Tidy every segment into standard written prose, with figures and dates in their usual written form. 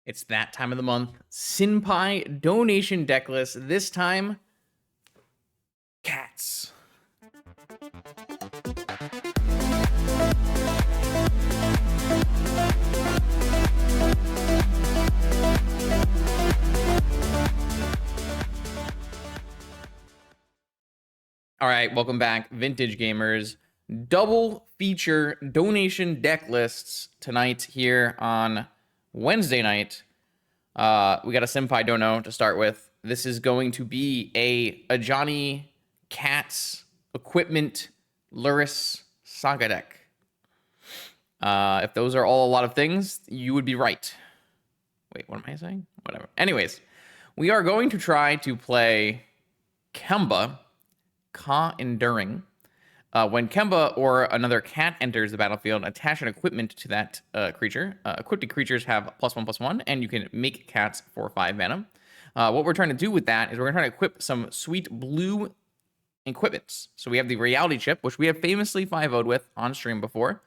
It's that time of the month. Senpai donation deck list. This time, cats. All right, welcome back, vintage gamers. Double feature donation deck lists tonight here on Wednesday night. We got a Senpai Dono to start with. This is going to be a Johnny Cats Equipment Lurrus Saga deck. If those are all a lot of things, you would be right. Wait, what am I saying? Whatever. Anyways, we are going to try to play Kemba, Ka Enduring. When Kemba or another cat enters the battlefield, attach an equipment to that creature. Equipped creatures have +1/+1, and you can make cats for 5 mana. What we're trying to do with that is we're trying to equip some sweet blue equipments. So we have the Reality Chip, which we have famously 5-0'd with on stream before.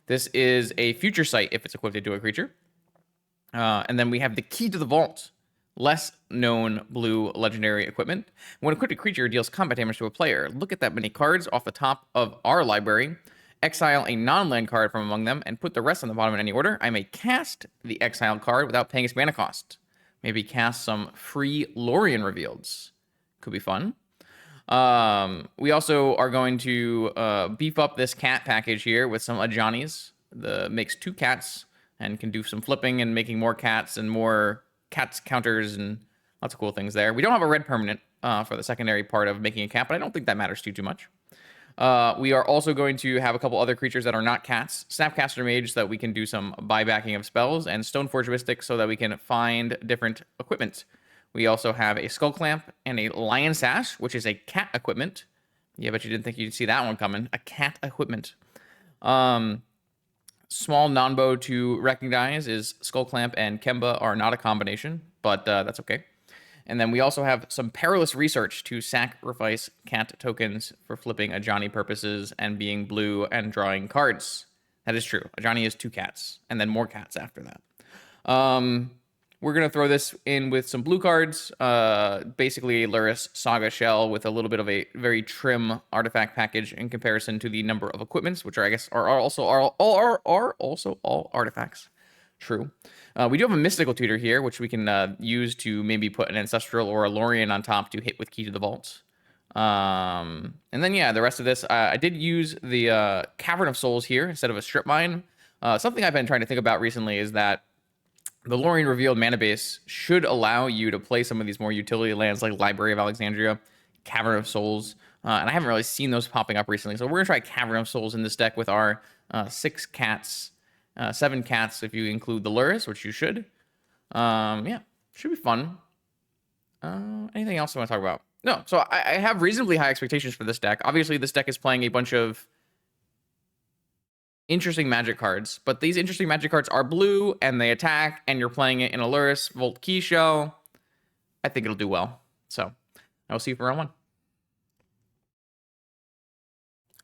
This is a future sight if it's equipped to a creature. And then we have the Key to the Vault, less known blue legendary equipment. When equipped creature deals combat damage to a player, look at that many cards off the top of our library, exile a non-land card from among them, and put the rest on the bottom in any order. I may cast the exiled card without paying its mana cost. Maybe cast some free Lorien reveals. Could be fun. We also are going to beef up this cat package here with some Ajani's. Makes 2 cats and can do some flipping and making more cats and more cats counters and lots of cool things there. We don't have a red permanent for the secondary part of making a cat, but I don't think that matters too much. We are also going to have a couple other creatures that are not cats. Snapcaster Mage so that we can do some buybacking of spells, and Stoneforge Mystic so that we can find different equipment. We also have a Skull Clamp and a Lion Sash, which is a cat equipment. Yeah, but you didn't think you'd see that one coming. A cat equipment. Small non-bow to recognize is Skull Clamp and Kemba are not a combination, but that's okay. And then we also have some Perilous Research to sacrifice cat tokens for flipping Ajani purposes and being blue and drawing cards. That is true. Ajani is 2 cats, and then more cats after that. We're going to throw this in with some blue cards. Basically, Lurrus Saga Shell with a little bit of a very trim artifact package in comparison to the number of equipments, which are, I guess, are also all artifacts. True. We do have a Mystical Tutor here, which we can use to maybe put an Ancestral or a Lorien on top to hit with Key to the Vault. And then, yeah, the rest of this, I did use the Cavern of Souls here instead of a Strip Mine. Something I've been trying to think about recently is that the Lorien Revealed mana base should allow you to play some of these more utility lands like Library of Alexandria, Cavern of Souls, and I haven't really seen those popping up recently. So we're going to try Cavern of Souls in this deck with our 6 cats, 7 cats if you include the Lurrus, which you should. Yeah, should be fun. Anything else I want to talk about? No, so I have reasonably high expectations for this deck. Obviously, this deck is playing a bunch of interesting magic cards, but these interesting magic cards are blue and they attack, and you're playing it in a Lurrus Volt Key Shell. I think it'll do well. So I will see you for round 1.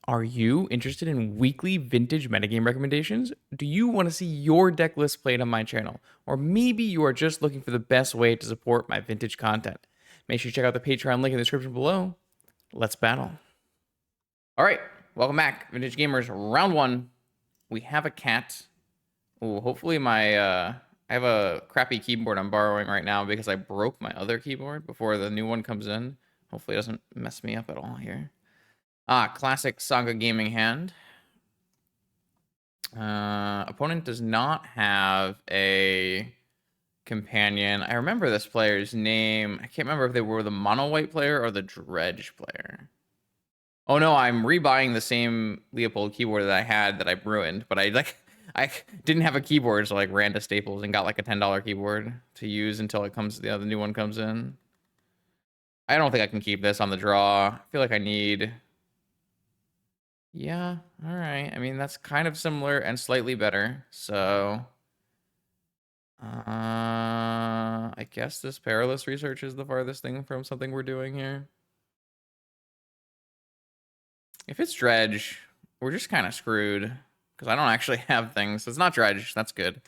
Are you interested in weekly vintage metagame recommendations? Do you want to see your deck list played on my channel? Or maybe you are just looking for the best way to support my vintage content. Make sure you check out the Patreon link in the description below. Let's battle. All right, welcome back, Vintage Gamers. Round 1. We have a cat. Oh, hopefully I have a crappy keyboard I'm borrowing right now because I broke my other keyboard before the new one comes in. Hopefully it doesn't mess me up at all here. Classic Saga Gaming hand. Opponent does not have a companion. I remember this player's name. I can't remember if they were the mono white player or the dredge player. Oh no, I'm rebuying the same Leopold keyboard that I had that I ruined, but I didn't have a keyboard, so ran to Staples and got like a $10 keyboard to use until it comes, the new one comes in. I don't think I can keep this on the draw. I feel like I need. Yeah, all right. I mean, that's kind of similar and slightly better. So, I guess this Perilous Research is the farthest thing from something we're doing here. If it's Dredge, we're just kind of screwed because I don't actually have things. It's not Dredge. That's good.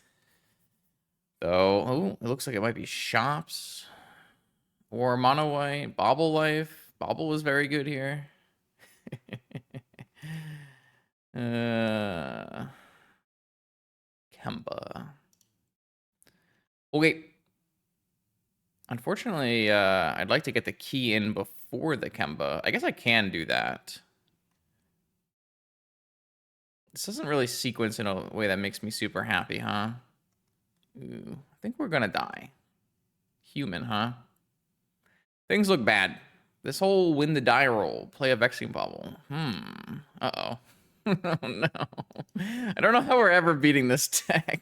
Though, oh, it looks like it might be shops or mono white. Bobble life. Bobble was very good here. Kemba. Okay. Unfortunately, I'd like to get the key in before the Kemba. I guess I can do that. This doesn't really sequence in a way that makes me super happy, huh? Ooh, I think we're gonna die. Human, huh? Things look bad. This whole win the die roll, play a vexing bubble. Uh-oh. Oh no. I don't know how we're ever beating this deck.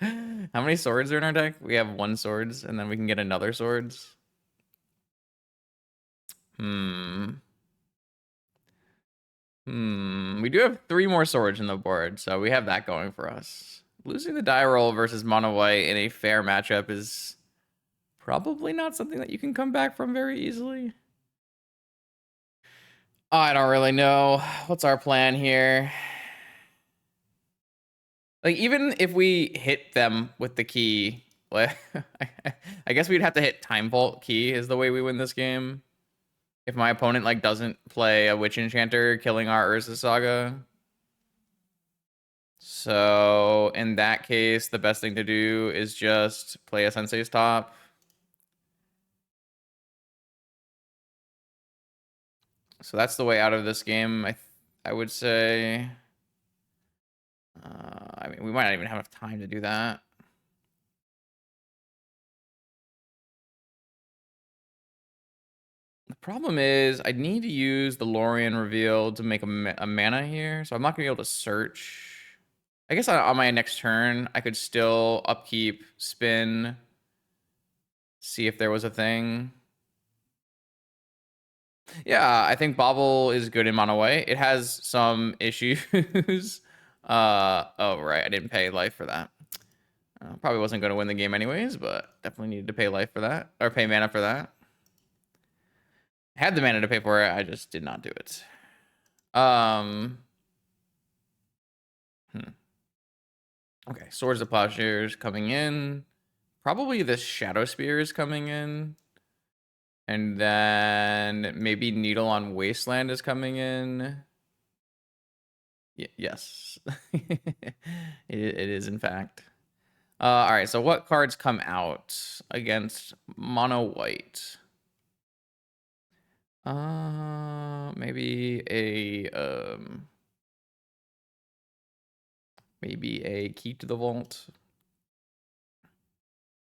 How many swords are in our deck? We have 1 swords, and then we can get another swords. We do have 3 more swords in the board, so we have that going for us. Losing the die roll versus mono white in a fair matchup is probably not something that you can come back from very easily. I don't really know. What's our plan here? Like, even if we hit them with the key, like, I guess we'd have to hit Time Vault key is the way we win this game. If my opponent, like, doesn't play a Witch Enchanter killing our Urza Saga. So, in that case, the best thing to do is just play a Sensei's Top. So that's the way out of this game, I would say. I mean, we might not even have enough time to do that. The problem is I need to use the Lorien reveal to make a mana here, so I'm not going to be able to search. I guess on my next turn, I could still upkeep, spin, see if there was a thing. Yeah, I think Bobble is good in mono white. It has some issues. Oh, right, I didn't pay life for that. Probably wasn't going to win the game anyways, but definitely needed to pay life for that, or pay mana for that. Had the mana to pay for it, I just did not do it. Okay, Swords of Plowshares coming in. Probably this Shadow Spear is coming in. And then maybe Needle on Wasteland is coming in. Yes. it is, in fact. All right, so what cards come out against mono white? Maybe a Key to the Vault.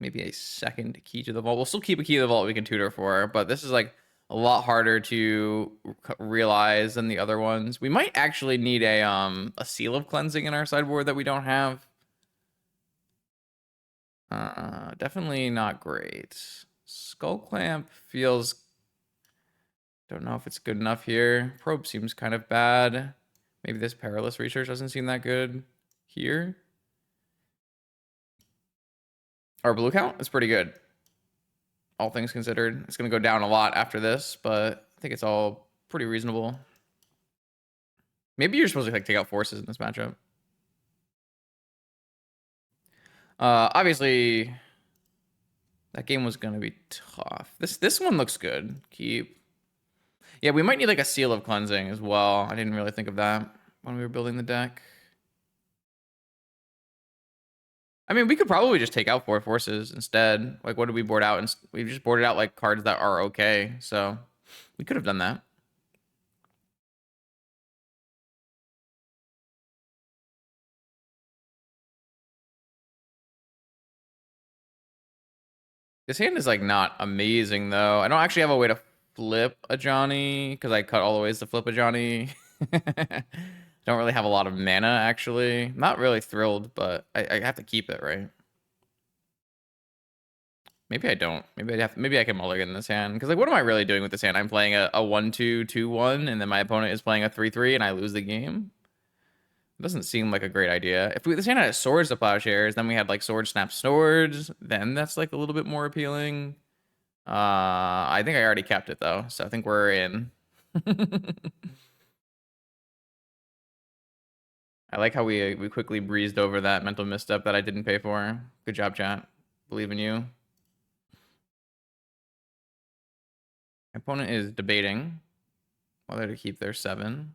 Maybe a second Key to the Vault. We'll still keep a Key to the Vault we can tutor for, but this is like a lot harder to realize than the other ones. We might actually need a Seal of Cleansing in our sideboard that we don't have. Definitely not great. Skull Clamp feels... Don't know if it's good enough here. Probe seems kind of bad. Maybe this Perilous Research doesn't seem that good here. Our blue count is pretty good, all things considered. It's going to go down a lot after this, but I think it's all pretty reasonable. Maybe you're supposed to like take out forces in this matchup. Obviously, that game was going to be tough. This one looks good. Keep. Yeah, we might need like a Seal of Cleansing as well. I didn't really think of that when we were building the deck. I mean, we could probably just take out 4 forces instead. Like, what did we board out? And we just boarded out like cards that are okay. So we could have done that. This hand is like not amazing though. I don't actually have a way to flip a Johnny because I cut all the ways to flip a Johnny. Don't really have a lot of mana actually. Not really thrilled, but I have to keep it, right? Maybe I don't. Maybe I can mulligan this hand. Because like what am I really doing with this hand? I'm playing a 1-2, 2-1, and then my opponent is playing a 3-3 and I lose the game. It doesn't seem like a great idea. If this hand had Swords to Plowshares, then we had like Sword Snap Swords, then that's like a little bit more appealing. I think I already kept it though, so I think we're in. I like how we quickly breezed over that mental misstep that I didn't pay for. Good job, chat. Believe in you. My opponent is debating whether to keep their 7.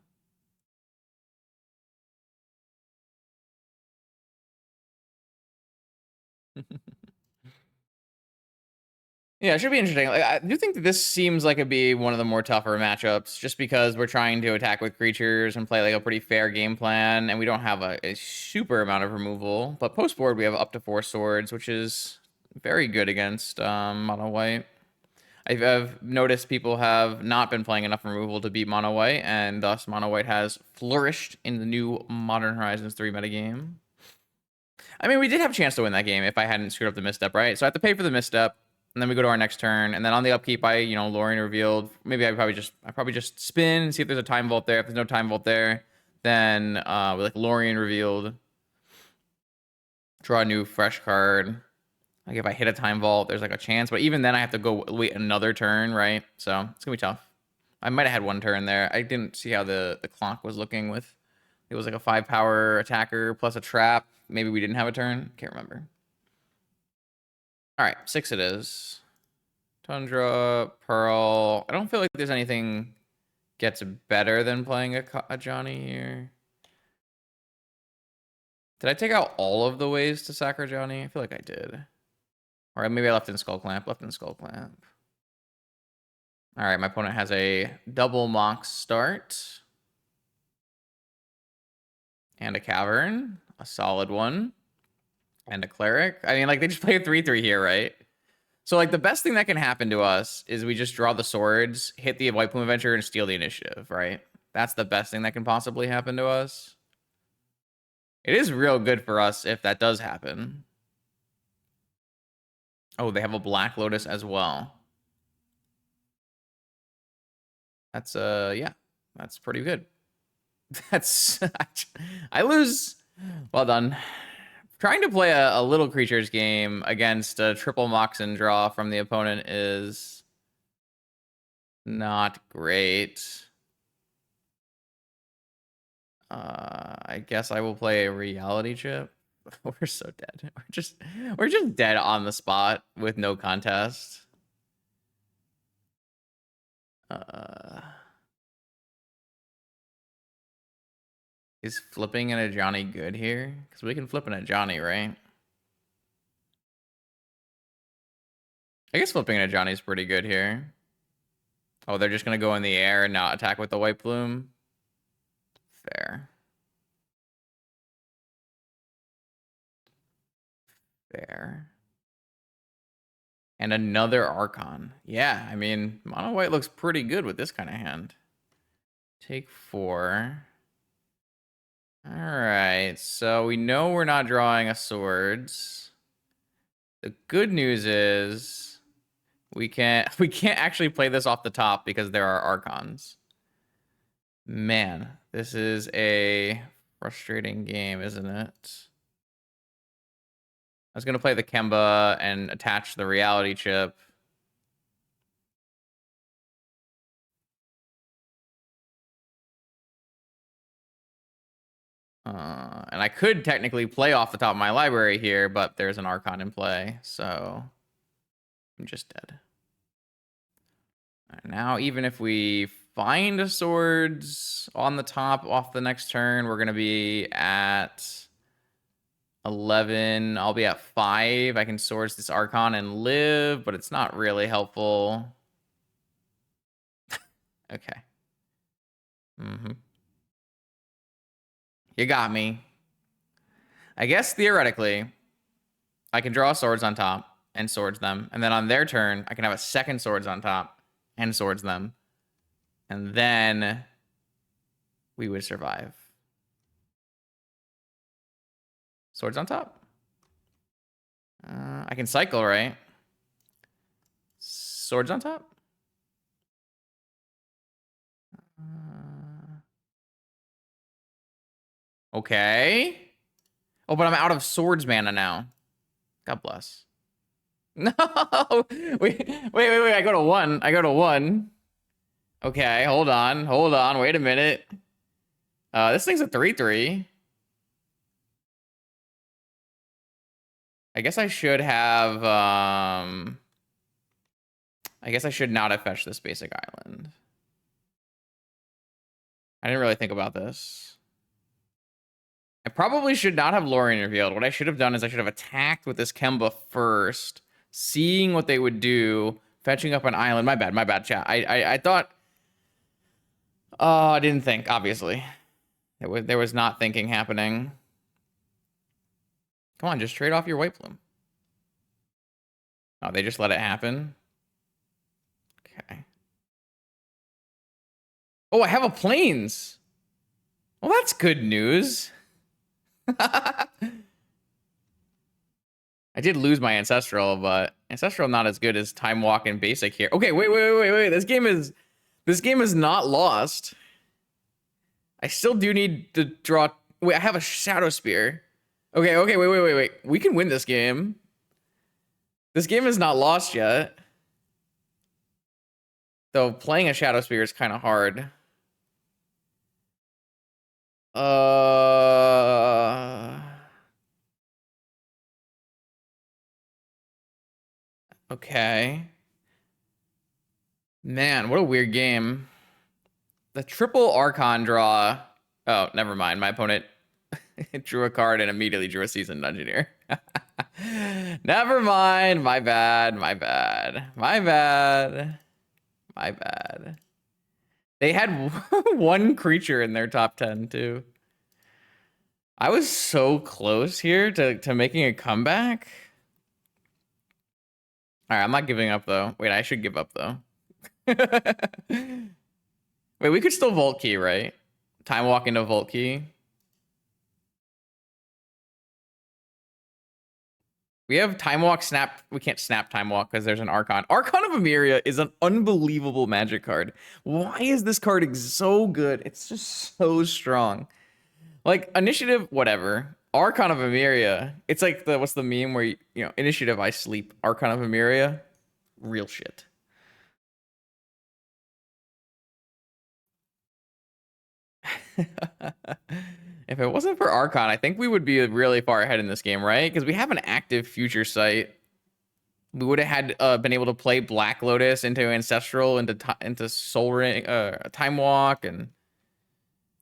Yeah, it should be interesting. Like, I do think that this seems like it'd be one of the more tougher matchups, just because we're trying to attack with creatures and play like a pretty fair game plan, and we don't have a super amount of removal. But post board, we have up to 4 swords, which is very good against mono white. I've noticed people have not been playing enough removal to beat mono white, and thus mono white has flourished in the new Modern Horizons 3 metagame. I mean, we did have a chance to win that game if I hadn't screwed up the misstep, right? So I have to pay for the misstep, and then we go to our next turn, and then on the upkeep, Lorien revealed. Maybe I probably just spin and see if there's a time vault there. If there's no time vault there, then we like Lorien revealed, draw a new fresh card. Like if I hit a time vault, there's like a chance, but even then I have to go wait another turn, right? So it's gonna be tough. I might have had one turn there. I didn't see how the clock was looking with. It was like a 5 power attacker plus a trap. Maybe we didn't have a turn. Can't remember. All right, 6 it is. Tundra, Pearl. I don't feel like there's anything gets better than playing a Johnny here. Did I take out all of the ways to sack a Johnny? I feel like I did. Or maybe I left in Skull Clamp. Left in Skull Clamp. All right, my opponent has a double Mox start. And a Cavern. A solid one. And a Cleric. I mean, like, they just play a 3/3 here, right? So, like, the best thing that can happen to us is we just draw the swords, hit the White Plume Adventure, and steal the initiative, right? That's the best thing that can possibly happen to us. It is real good for us if that does happen. Oh, they have a Black Lotus as well. That's, yeah. That's pretty good. That's... I lose... Well done. Trying to play a little creatures game against a triple Moxen draw from the opponent is not great. I guess I will play a reality chip. We're so dead. We're just dead on the spot with no contest. Is flipping in a Johnny good here? Because we can flip in a Johnny, right? I guess flipping in a Johnny is pretty good here. Oh, they're just going to go in the air and not attack with the White Plume? Fair. Fair. And another Archon. Yeah, I mean, mono white looks pretty good with this kind of hand. Take 4. All right, so we know we're not drawing a swords. The good news is we can't actually play this off the top because there are Archons. Man, this is a frustrating game, isn't it? I was going to play the Kemba and attach the reality chip. And I could technically play off the top of my library here, but there's an Archon in play, so I'm just dead. Right, now, even if we find a swords on the top off the next turn, we're going to be at 11. I'll be at 5. I can source this Archon and live, but it's not really helpful. Okay. You got me. I guess theoretically, I can draw swords on top and swords them. And then on their turn, I can have a second swords on top and swords them. And then we would survive. Swords on top. I can cycle, right? Swords on top. Okay. Oh, but I'm out of swords mana now. God bless. No. Wait. I go to 1. I go to 1. Okay, hold on. Wait a minute. This thing's a 3/3. I guess I should have, I guess I should not have fetched this basic island. I didn't really think about this. I probably should not have Lorien revealed. What I should have done is I should have attacked with this Kemba first, seeing what they would do, fetching up an island. My bad, chat. I thought... Oh, I didn't think, obviously. There was not thinking happening. Come on, just trade off your white plume. Oh, they just let it happen? Okay. Oh, I have a plains. Well, that's good news. I did lose my ancestral, but ancestral not as good as time walk and basic here. Okay, wait. This game is not lost. I still do need to draw. Wait, I have a shadow spear. Okay, wait. We can win this game. This game is not lost yet. Though playing a shadow spear is kind of hard. Okay. Man, what a weird game. The triple Archon draw. Oh, never mind. My opponent drew a card and immediately drew a Seasoned Dungeoneer. Never mind. My bad. They had one creature in their top 10 too. I was so close here to making a comeback. All right, I'm not giving up though. Wait, I should give up though. Wait, we could still Vault Key, right? Time walk into Vault Key. We have Time Walk snap. We can't snap Time Walk because there's an Archon. Archon of Emeria is an unbelievable Magic card. Why is this card so good? It's just so strong. Like, initiative, whatever. Archon of Emeria. It's like the, what's the meme where, you know, initiative, I sleep. Archon of Emeria. Real shit. If it wasn't for Archon, I think we would be really far ahead in this game, right? Because we have an active future sight. We would have had been able to play Black Lotus into Ancestral, into Soul Ring, Time Walk, and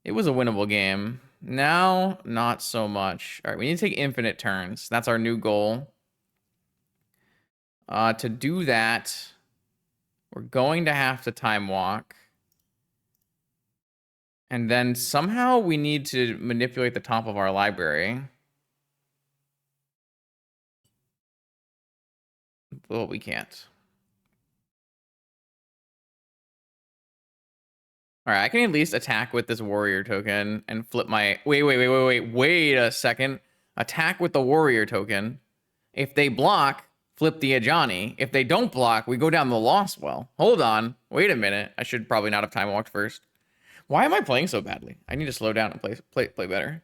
it was a winnable game. Now, not so much. All right, we need to take infinite turns. That's our new goal. To do that, we're going to have to Time Walk. And then somehow we need to manipulate the top of our library. Well, we can't. All right, I can at least attack with this warrior token and flip my... Wait a second. Attack with the warrior token. If they block, flip the Ajani. If they don't block, we go down the Lost Well. Hold on. Wait a minute. I should probably not have time walked first. Why am I playing so badly? I need to slow down and play better.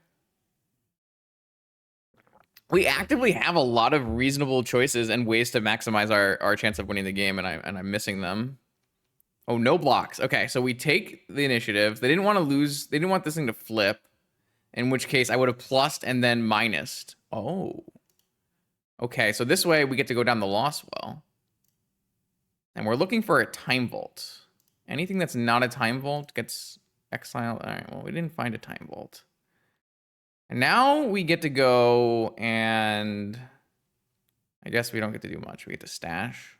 We actively have a lot of reasonable choices and ways to maximize our chance of winning the game, and I'm missing them. Oh, no blocks. Okay, so we take the initiative. They didn't want to lose. They didn't want this thing to flip, in which case I would have plussed and then minused. Oh. Okay, so this way we get to go down the Lost Well. And we're looking for a Time Vault. Anything that's not a Time Vault gets exiled. All right, well, we didn't find a Time Vault. And now we get to go and... I guess we don't get to do much. We get to stash.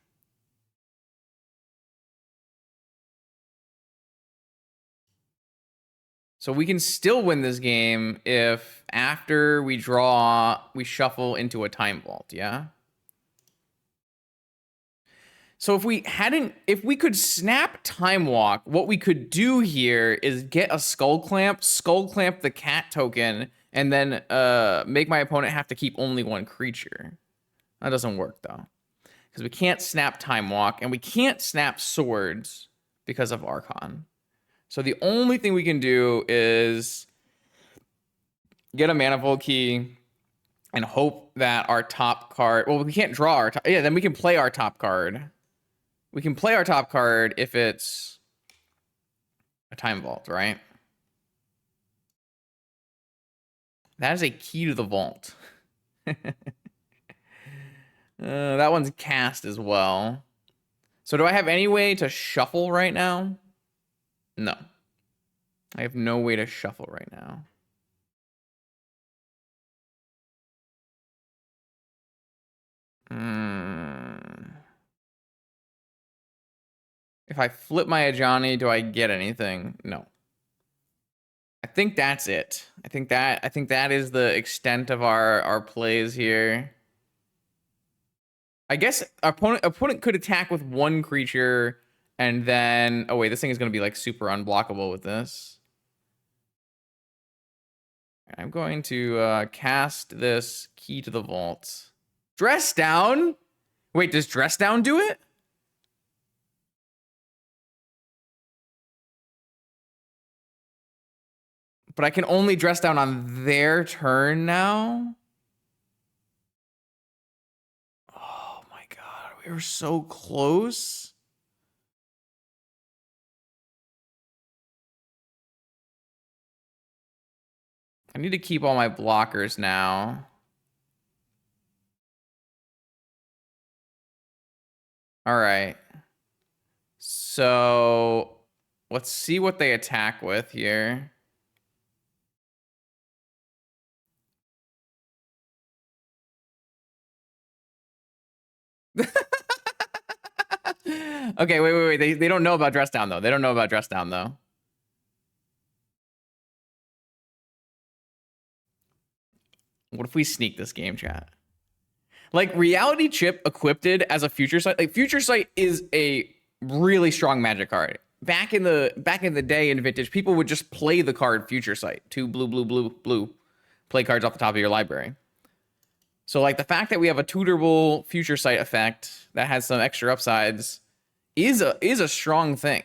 So we can still win this game if after we draw, we shuffle into a Time Vault, yeah? So if we could snap Time Walk, what we could do here is get a Skull Clamp the cat token, and then make my opponent have to keep only one creature. That doesn't work though, because we can't snap Time Walk, and we can't snap Swords because of Archon. So the only thing we can do is get a Manifold Key and hope that our top card... Well, we can't draw our top... Yeah, then we can play our top card. We can play our top card if it's a Time Vault, right? That is a key to the vault. That one's cast as well. So do I have any way to shuffle right now? No. I have no way to shuffle right now. If I flip my Ajani, do I get anything? No. I think that's it. I think that is the extent of our plays here. I guess opponent could attack with one creature and then oh wait, this thing is going to be like super unblockable with this. I'm going to cast this Key to the Vault. Dress Down? Wait, does Dress Down do it? But I can only Dress Down on their turn now? Oh my god, we were so close. I need to keep all my blockers now. All right. So let's see what they attack with here. Okay, wait. They don't know about Dress Down, though. They don't know about Dress Down, though. What if we sneak this game, chat? Like, Reality Chip equipped as a Future Sight. Like, Future Sight is a really strong Magic card. Back in the day in Vintage, people would just play the card Future Sight. 2 blue. Play cards off the top of your library. So, like, the fact that we have a tutorable Future Sight effect that has some extra upsides is a strong thing.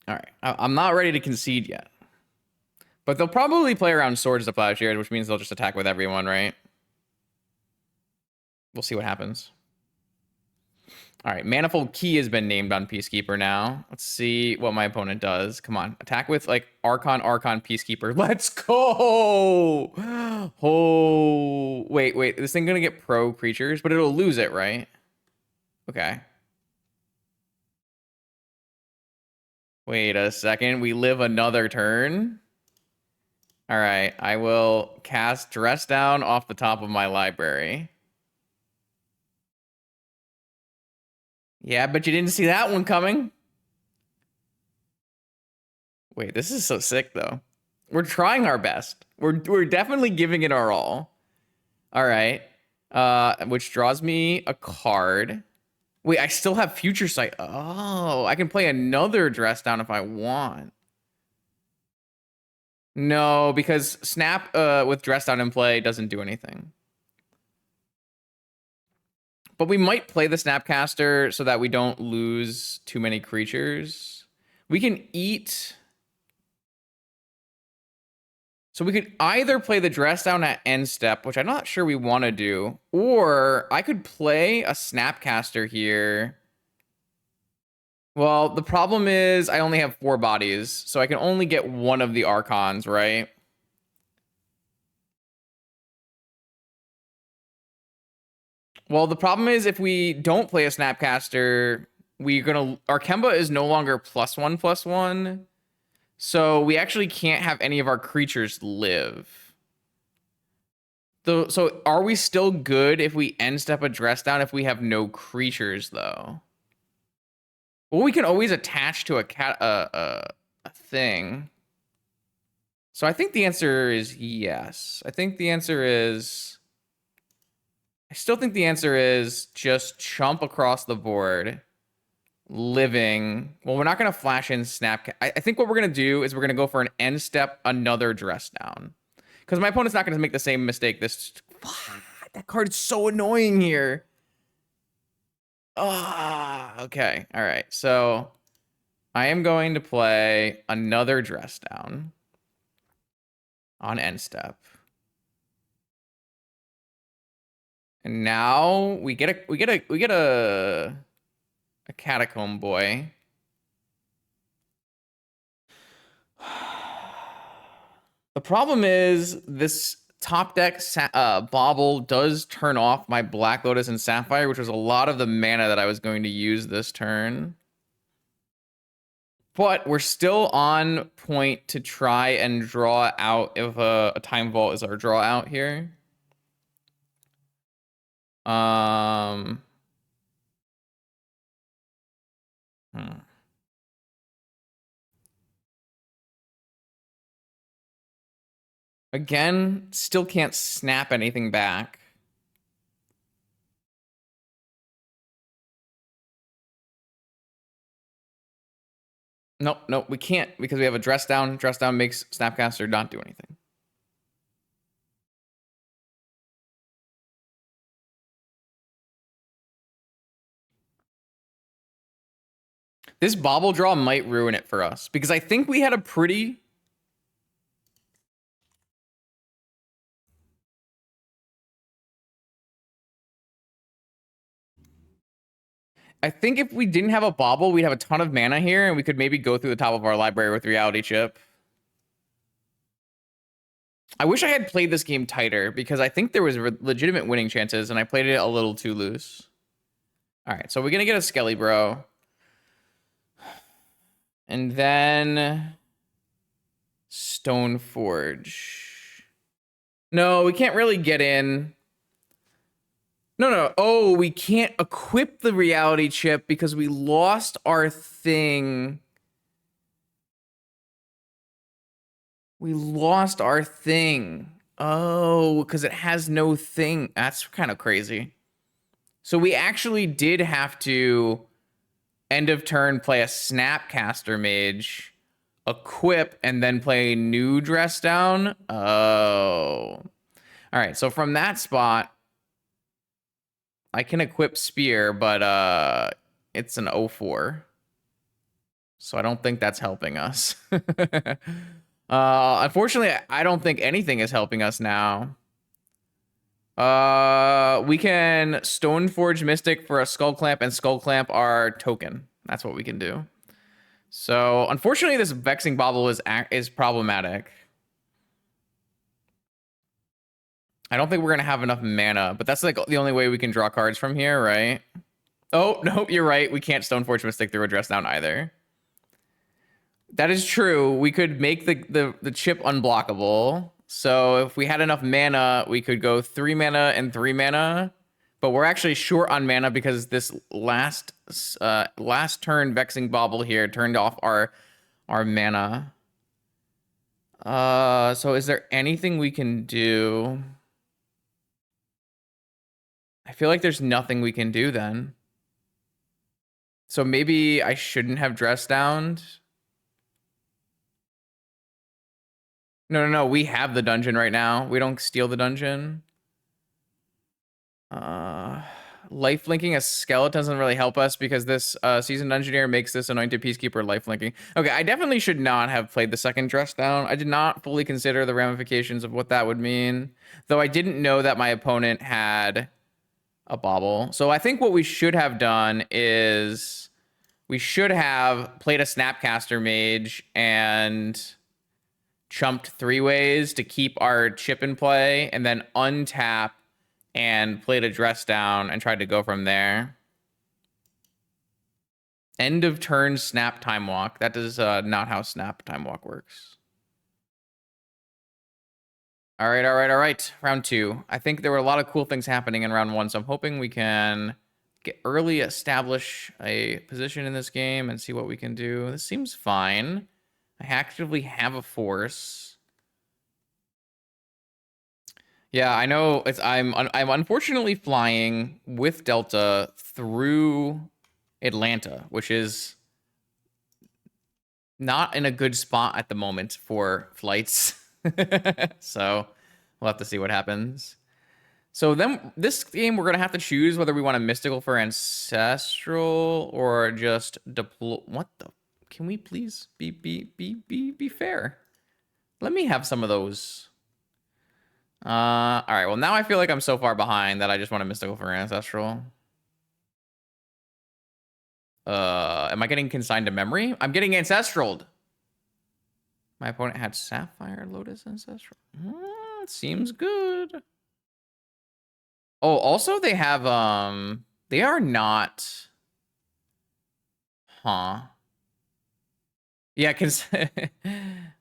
All right, I'm not ready to concede yet. But they'll probably play around Swords to Plowshares, which means they'll just attack with everyone, right? We'll see what happens. All right, Manifold Key has been named on Peacekeeper now. Let's see what my opponent does. Come on, attack with like Archon, Peacekeeper. Let's go! Oh, wait. This thing gonna get pro creatures, but it'll lose it, right? Okay. Wait a second. We live another turn. All right, I will cast Dress Down off the top of my library. Yeah, but you didn't see that one coming. Wait, this is so sick, though. We're trying our best. We're definitely giving it our all. All right. Which draws me a card. Wait, I still have Future Sight. Oh, I can play another Dress Down if I want. No, because Snap with Dress Down in play doesn't do anything. But we might play the Snapcaster so that we don't lose too many creatures. We can eat. So we could either play the Dress Down at end step, which I'm not sure we want to do, or I could play a Snapcaster here. Well, the problem is I only have 4 bodies, so I can only get one of the Archons, right? Well, the problem is if we don't play a Snapcaster, our Kemba is no longer +1/+1. So we actually can't have any of our creatures live. So are we still good if we end step a Dress Down if we have no creatures, though? Well, we can always attach to a thing. So I think the answer is yes. I still think the answer is just chump across the board. Living. Well, we're not going to flash in Snap. I think what we're going to do is we're going to go for an end step, another Dress Down. Because my opponent's not going to make the same mistake. That card is so annoying here. Okay. All right. So I am going to play another Dress Down on end step. And now we get a Catacomb Boy. The problem is this top deck Bauble does turn off my Black Lotus and Sapphire, which was a lot of the mana that I was going to use this turn. But we're still on point to try and draw out if a Time Vault is our draw out here. Again, still can't snap anything back. Nope, we can't because we have a dress down. Dress down makes Snapcaster not do anything. This Bauble draw might ruin it for us because I think we had a pretty... I think if we didn't have a Bauble, we'd have a ton of mana here, and we could maybe go through the top of our library with Reality Chip. I wish I had played this game tighter, because I think there was legitimate winning chances, and I played it a little too loose. All right, so we're going to get a Skelly Bro. And then... Stoneforge. No, we can't really get in... No. Oh, we can't equip the Reality Chip because we lost our thing. We lost our thing. Oh, because it has no thing. That's kind of crazy. So we actually did have to end of turn play a Snapcaster Mage, equip, and then play new dress down. Oh. All right, so from that spot... I can equip Spear, but it's an 0-4. So I don't think that's helping us. Unfortunately, I don't think anything is helping us now. We can Stoneforge Mystic for a Skull Clamp and Skull Clamp our token. That's what we can do. So unfortunately, this Vexing Bauble is problematic. I don't think we're going to have enough mana, but that's like the only way we can draw cards from here, right? Oh, nope, you're right. We can't Stoneforge Mystic through a dress down either. That is true. We could make the chip unblockable. So if we had enough mana, we could go 3 mana and 3 mana. But we're actually short on mana because this last turn Vexing Bauble here turned off our mana. So is there anything we can do? I feel like there's nothing we can do then. So maybe I shouldn't have dressed down. No. We have the dungeon right now. We don't steal the dungeon. Lifelinking a skeleton doesn't really help us because this Seasoned Engineer makes this Anointed Peacekeeper lifelinking. Okay, I definitely should not have played the second dress down. I did not fully consider the ramifications of what that would mean. Though I didn't know that my opponent had... a Bauble. So I think what we should have done is we should have played a Snapcaster Mage and chumped 3 ways to keep our chip in play, and then untap and played a dress down and tried to go from there. End of turn Snap Time Walk. That is not how Snap Time Walk works. All right. Round 2. I think there were a lot of cool things happening in round 1, so I'm hoping we can early establish a position in this game and see what we can do. This seems fine. I actively have a force. Yeah, I know. I'm unfortunately flying with Delta through Atlanta, which is not in a good spot at the moment for flights. So we'll have to see what happens. So then this game, we're going to have to choose whether we want a Mystical for Ancestral or just deploy. What the? Can we please be fair? Let me have some of those. All right. Well, now I feel like I'm so far behind that I just want a Mystical for Ancestral. Am I getting consigned to memory? I'm getting Ancestraled. My opponent had Sapphire Lotus Ancestral. seems good. Oh, also they have they are not, huh? Yeah, because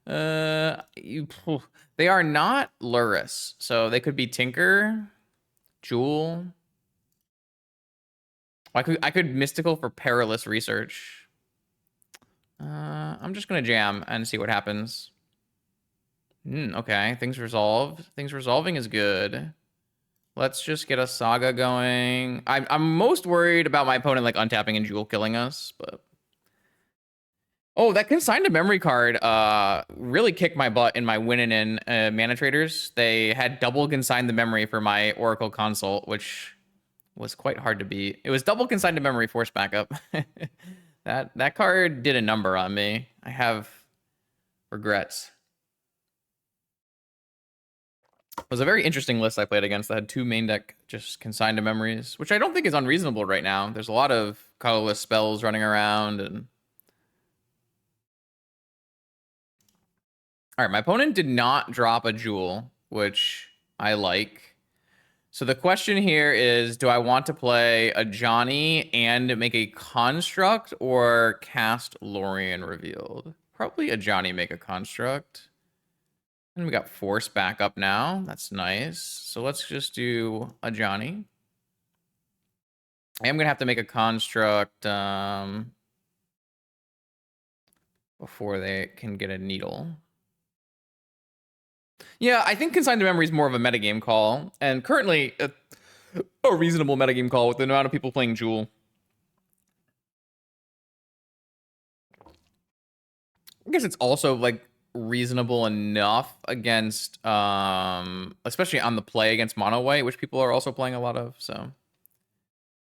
they are not Lurrus, so they could be Tinker, Jewel. I could mystical for perilous research. I'm just gonna jam and see what happens. Okay, things resolved. Things resolving is good. Let's just get a saga going. I'm most worried about my opponent like untapping and Jewel killing us, but oh, that consigned to memory card really kicked my butt in my winning in mana traders. They had double consigned the memory for my Oracle consult, which was quite hard to beat. It was double consigned to memory force backup. That card did a number on me. I have regrets. It was a very interesting list I played against that had 2 main deck just consigned to memories, which I don't think is unreasonable right now. There's a lot of colorless spells running around and all right, my opponent did not drop a Jewel, which I like. So the question here is, do I want to play a Johnny and make a construct or cast Lorien Revealed? Probably a Johnny make a construct. And we got Force back up now. That's nice. So let's just do a Johnny. I am going to have to make a construct before they can get a needle. Yeah, I think Consigned to Memory is more of a metagame call. And currently, a reasonable metagame call with the amount of people playing Jewel. I guess it's also like reasonable enough against especially on the play against mono white, which people are also playing a lot of. So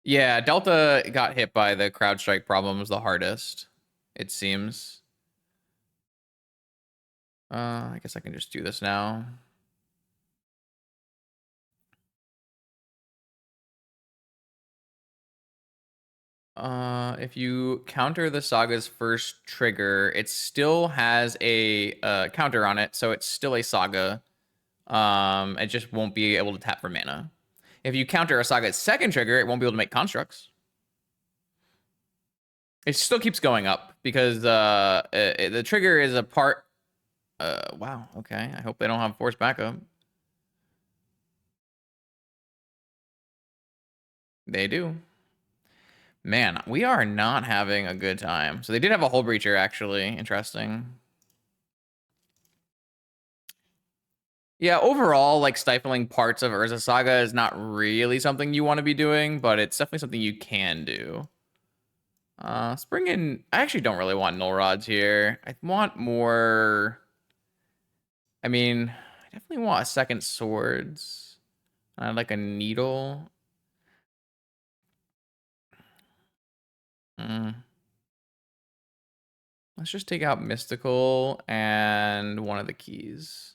yeah, Delta got hit by the crowd strike problems the hardest, it seems. I guess I can just do this now. If you counter the Saga's first trigger, it still has a counter on it, so it's still a Saga. It just won't be able to tap for mana. If you counter a Saga's second trigger, it won't be able to make constructs. It still keeps going up because the trigger is a part. Wow. Okay. I hope they don't have force backup. They do. Man, we are not having a good time. So they did have a Hull Breacher, actually. Interesting. Yeah, overall, like stifling parts of Urza Saga is not really something you want to be doing, but it's definitely something you can do. Let's bring in... I actually don't really want Null Rods here. I want more... I mean, I definitely want a second Swords. I'd like a Needle. Let's just take out Mystical and one of the keys.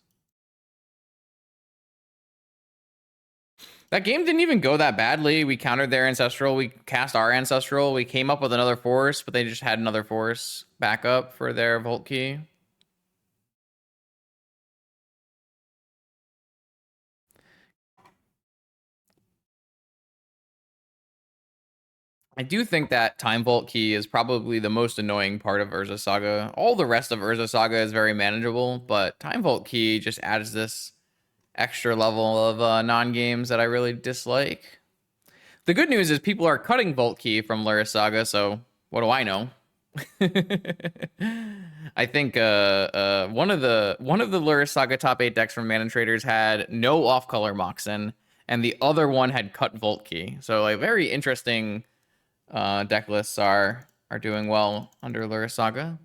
That game didn't even go that badly. We countered their Ancestral. We cast our Ancestral. We came up with another Force, but they just had another Force backup for their Vault Key. I do think that Time Vault Key is probably the most annoying part of Urza Saga. All the rest of Urza Saga is very manageable, but Time Vault Key just adds this extra level of non-games that I really dislike. The good news is people are cutting Vault Key from Lurrus Saga, so what do I know? I think one of the Lurrus Saga top 8 decks from Mana Traders had no off-color Moxen, and the other one had cut Vault Key. So like very interesting deck lists are doing well under Lurrus Saga.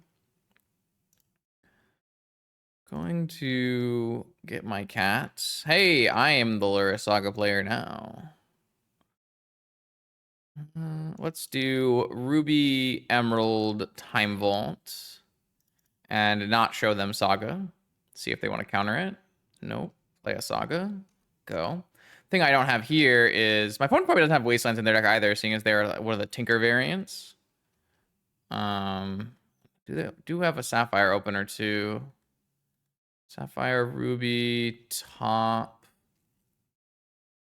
Going to get my cat. Hey, I am the Lurrus Saga player now. Let's do Ruby, Emerald, Time Vault, and not show them Saga. See if they want to counter it. Nope. Play a Saga. Go. Thing I don't have here is my opponent probably doesn't have Wastelands in their deck either, seeing as they're one of the Tinker variants. Do they have a Sapphire opener too? Sapphire, Ruby, Top,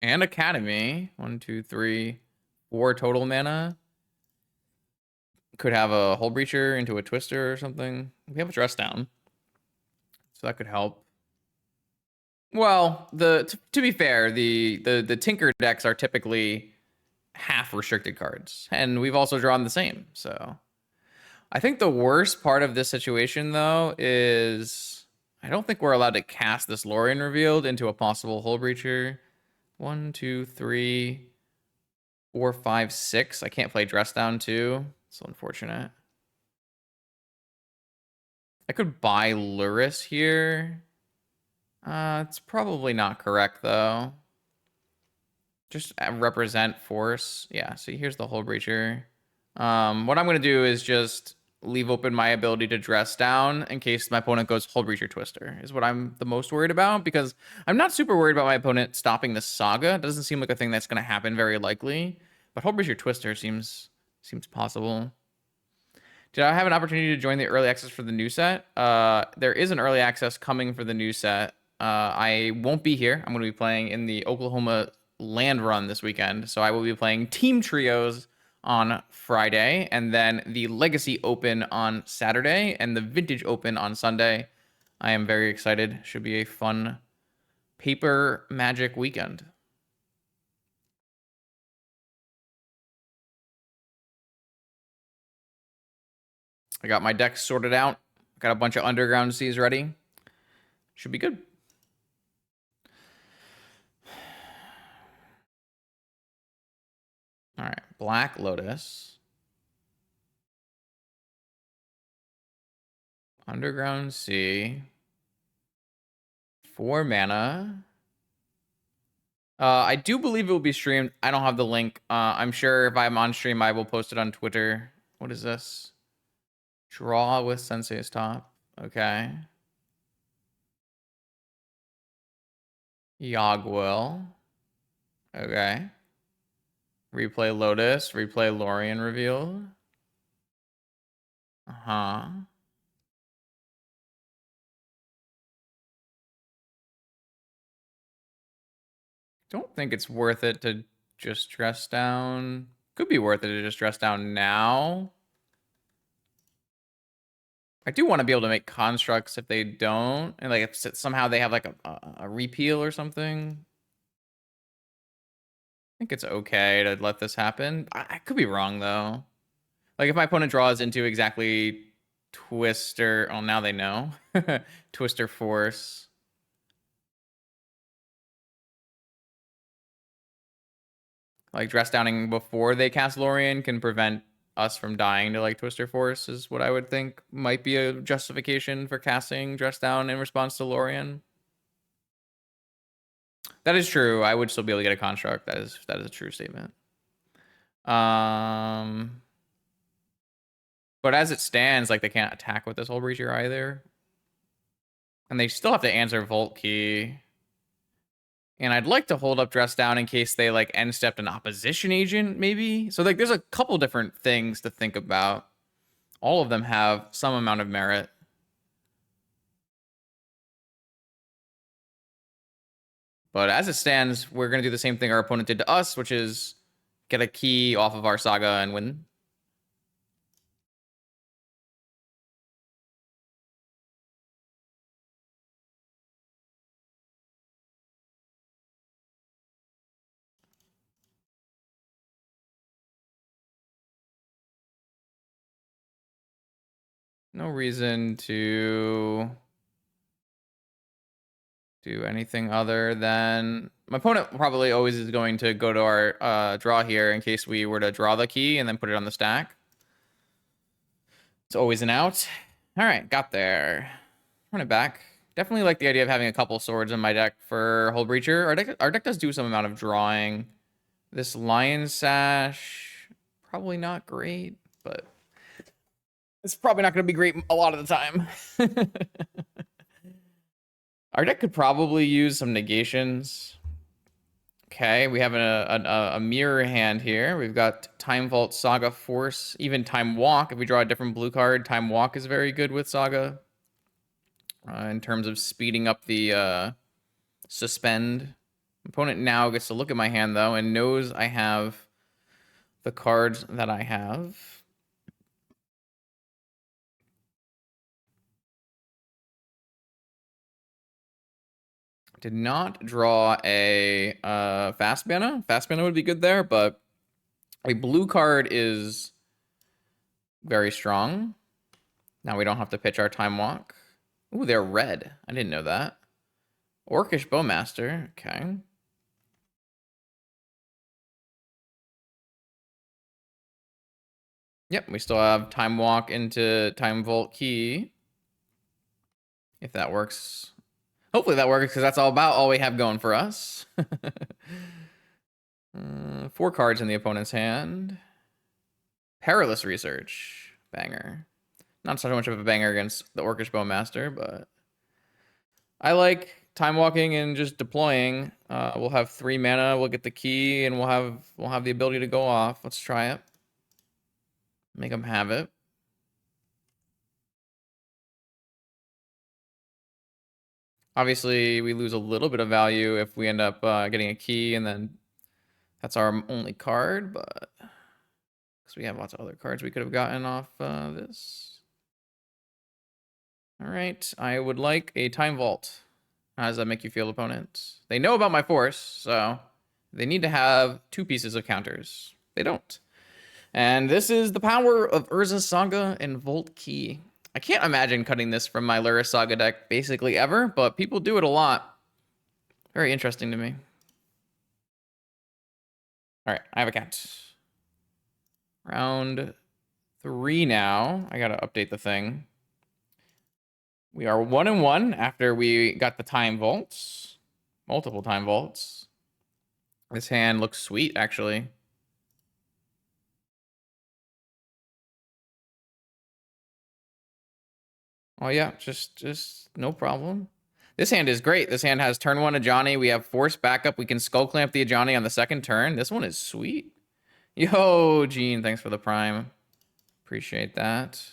and Academy. 1, 2, 3, 4 total mana. Could have a Hull Breacher into a Twister or something. We have a Dress Down, so that could help. Well, to be fair, the Tinker decks are typically half restricted cards, and we've also drawn the same. So I think the worst part of this situation, though, is I don't think we're allowed to cast this Lorien Revealed into a possible Hull Breacher. 1, 2, 3, 4, 5, 6. I can't play Dress Down too. So unfortunate. I could buy Lurrus here. It's probably not correct though. Just represent force. Yeah, so here's the Hull Breacher. What I'm gonna do is just leave open my ability to Dress Down in case my opponent goes Hull Breacher Twister, is what I'm the most worried about, because I'm not super worried about my opponent stopping the Saga. It doesn't seem like a thing that's gonna happen very likely, but Hull Breacher Twister seems possible. Did I have an opportunity to join the early access for the new set? There is an early access coming for the new set. I won't be here. I'm going to be playing in the Oklahoma land run this weekend. So I will be playing team trios on Friday, and then the Legacy Open on Saturday, and the Vintage Open on Sunday. I am very excited. Should be a fun paper Magic weekend. I got my deck sorted out. Got a bunch of Underground Seas ready. Should be good. All right, Black Lotus. Underground Sea. 4 mana. I do believe it will be streamed. I don't have the link. I'm sure if I'm on stream, I will post it on Twitter. What is this? Draw with Sensei's Top. Okay. Yogwill. Okay. Replay Lotus. Replay Lorien Revealed. Uh-huh. Don't think it's worth it to just Dress Down. Could be worth it to just Dress Down now. I do want to be able to make constructs if they don't, and like if somehow they have like a repeal or something. I think it's okay to let this happen. I could be wrong though. Like if my opponent draws into exactly Twister, oh now they know. Twister Force. Like Dress Downing before they cast Lorien can prevent us from dying to like Twister Force is what I would think might be a justification for casting Dress Down in response to Lorien. That is true. I would still be able to get a construct. That is a true statement. But as it stands, like they can't attack with this Hull Breacher either. And they still have to answer Volt Key. And I'd like to hold up Dress Down in case they like end stepped an opposition agent, maybe. So like there's a couple different things to think about. All of them have some amount of merit. But as it stands, we're going to do the same thing our opponent did to us, which is get a key off of our Saga and win. No reason to do anything other than... My opponent probably always is going to go to our draw here in case we were to draw the key and then put it on the stack. It's always an out. All right, got there. Run it back. Definitely like the idea of having a couple swords in my deck for Hull Breacher. Our deck does do some amount of drawing. This Lion Sash, probably not great, but it's probably not going to be great a lot of the time. Our deck could probably use some negations. Okay, we have a mirror hand here. We've got Time Vault, Saga, Force, even Time Walk. If we draw a different blue card, Time Walk is very good with Saga. in terms of speeding up the suspend. Opponent now gets to look at my hand, though, and knows I have the cards that I have. Did not draw a fast mana. Fast mana would be good there, but a blue card is very strong. Now we don't have to pitch our Time Walk. Ooh, they're red. I didn't know that. Orcish Bowmaster. Okay. Yep, we still have Time Walk into Time Vault Key. If that works. Hopefully that works, because that's all we have going for us. 4 cards in the opponent's hand. Perilous Research. Banger. Not so much of a banger against the Orcish Bowmaster, but I like Time Walking and just deploying. We'll have 3 mana. We'll get the key, and we'll have the ability to go off. Let's try it. Make them have it. Obviously, we lose a little bit of value if we end up getting a key, and then that's our only card, but because we have lots of other cards we could have gotten off this. All right, I would like a Time Vault. How does that make you feel, opponent? They know about my force, so they need to have 2 pieces of counters. They don't. And this is the power of Urza's Saga and Volt Key. I can't imagine cutting this from my Lurrus Saga deck basically ever, but people do it a lot. Very interesting to me. All right, I have a count. Round 3 now. I gotta update the thing. We are 1-1 after we got the Time Vaults. Multiple Time Vaults. This hand looks sweet, actually. Oh yeah, just no problem. This hand is great. This hand has turn 1 Ajani. We have force backup. We can Skull Clamp the Ajani on the second turn. This one is sweet. Yo, Gene, thanks for the prime. Appreciate that.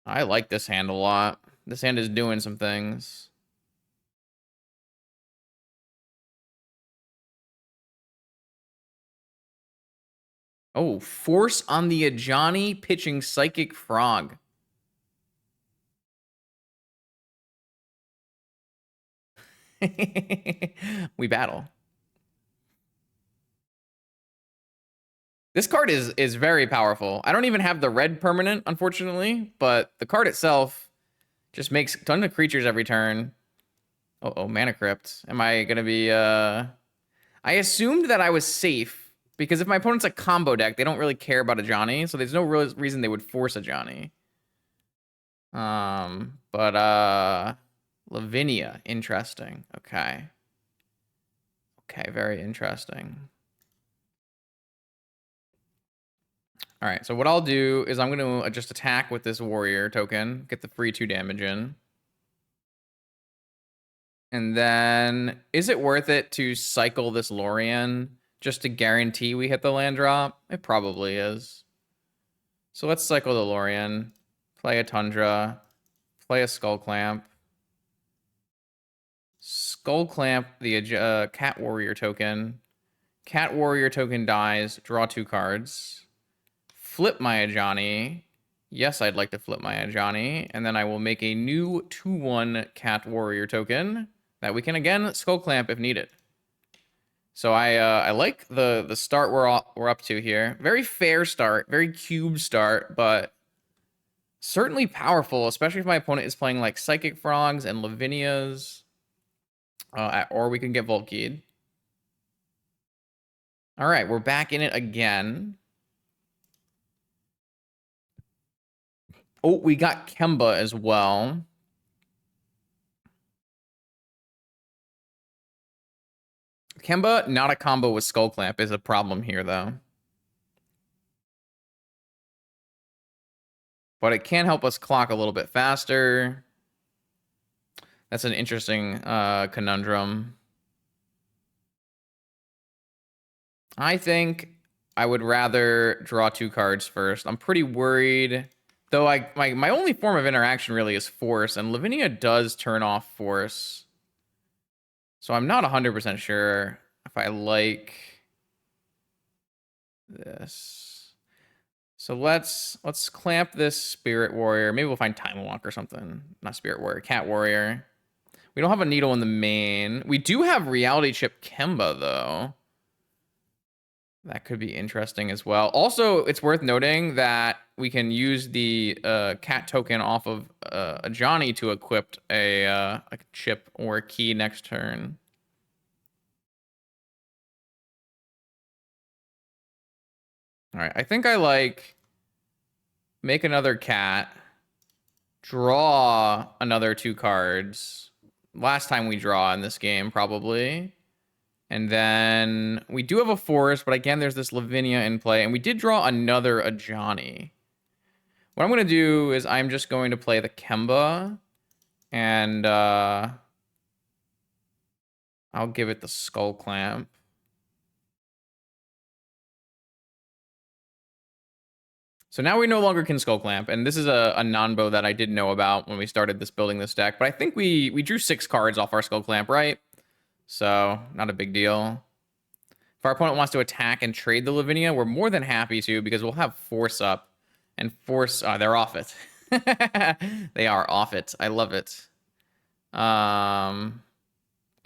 I like this hand a lot. This hand is doing some things. Oh, force on the Ajani, pitching Psychic Frog. We battle. This card is very powerful. I don't even have the red permanent, unfortunately, but the card itself just makes a ton of creatures every turn. Oh, Mana Crypt. Am I going to be... I assumed that I was safe, because if my opponent's a combo deck, they don't really care about a Ajani, so there's no real reason they would force a Ajani. But Lavinia, interesting. Okay. Okay, very interesting. All right, so what I'll do is I'm going to just attack with this warrior token, get the free 2 damage in. And then, is it worth it to cycle this Lorien just to guarantee we hit the land drop? It probably is. So let's cycle the Lorien, play a Tundra, play a Skull Clamp. Skull Clamp the Cat Warrior token. Cat Warrior token dies, draw 2 cards. Flip my Ajani. Yes, I'd like to flip my Ajani. And then I will make a new 2/1 Cat Warrior token that we can, again, Skull Clamp if needed. So I like the start we're up to here. Very fair start, very cube start, but certainly powerful, especially if my opponent is playing like Psychic Frogs and Lavinias. Or we can get Volt Keyed. All right, we're back in it again. Oh, we got Kemba as well. Kemba, not a combo with Skull Clamp, is a problem here, though. But it can help us clock a little bit faster. That's an interesting conundrum. I think I would rather draw 2 cards first. I'm pretty worried Though my only form of interaction really is force, and Lavinia does turn off force. So I'm not 100% sure if I like this. So let's clamp this Spirit Warrior. Maybe we'll find Time Walk or something. Not Spirit Warrior, Cat Warrior. We don't have a needle in the main. We do have Reality Chip Kemba, though. That could be interesting as well. Also, it's worth noting that we can use the cat token off of a Johnny to equip a chip or a key next turn. All right, I think I like make another cat, draw another 2 cards. Last time we draw in this game, probably. And then we do have a forest, but again, there's this Lavinia in play. And we did draw another Ajani. What I'm going to do is I'm just going to play the Kemba. And I'll give it the Skull Clamp. So now we no longer can Skull Clamp. And this is a non-bow that I did know about when we started building this deck. But I think we drew 6 cards off our Skull Clamp, right? So, not a big deal. If our opponent wants to attack and trade the Lavinia, we're more than happy to because we'll have Force up. And Force, they're off it. They are off it. I love it. And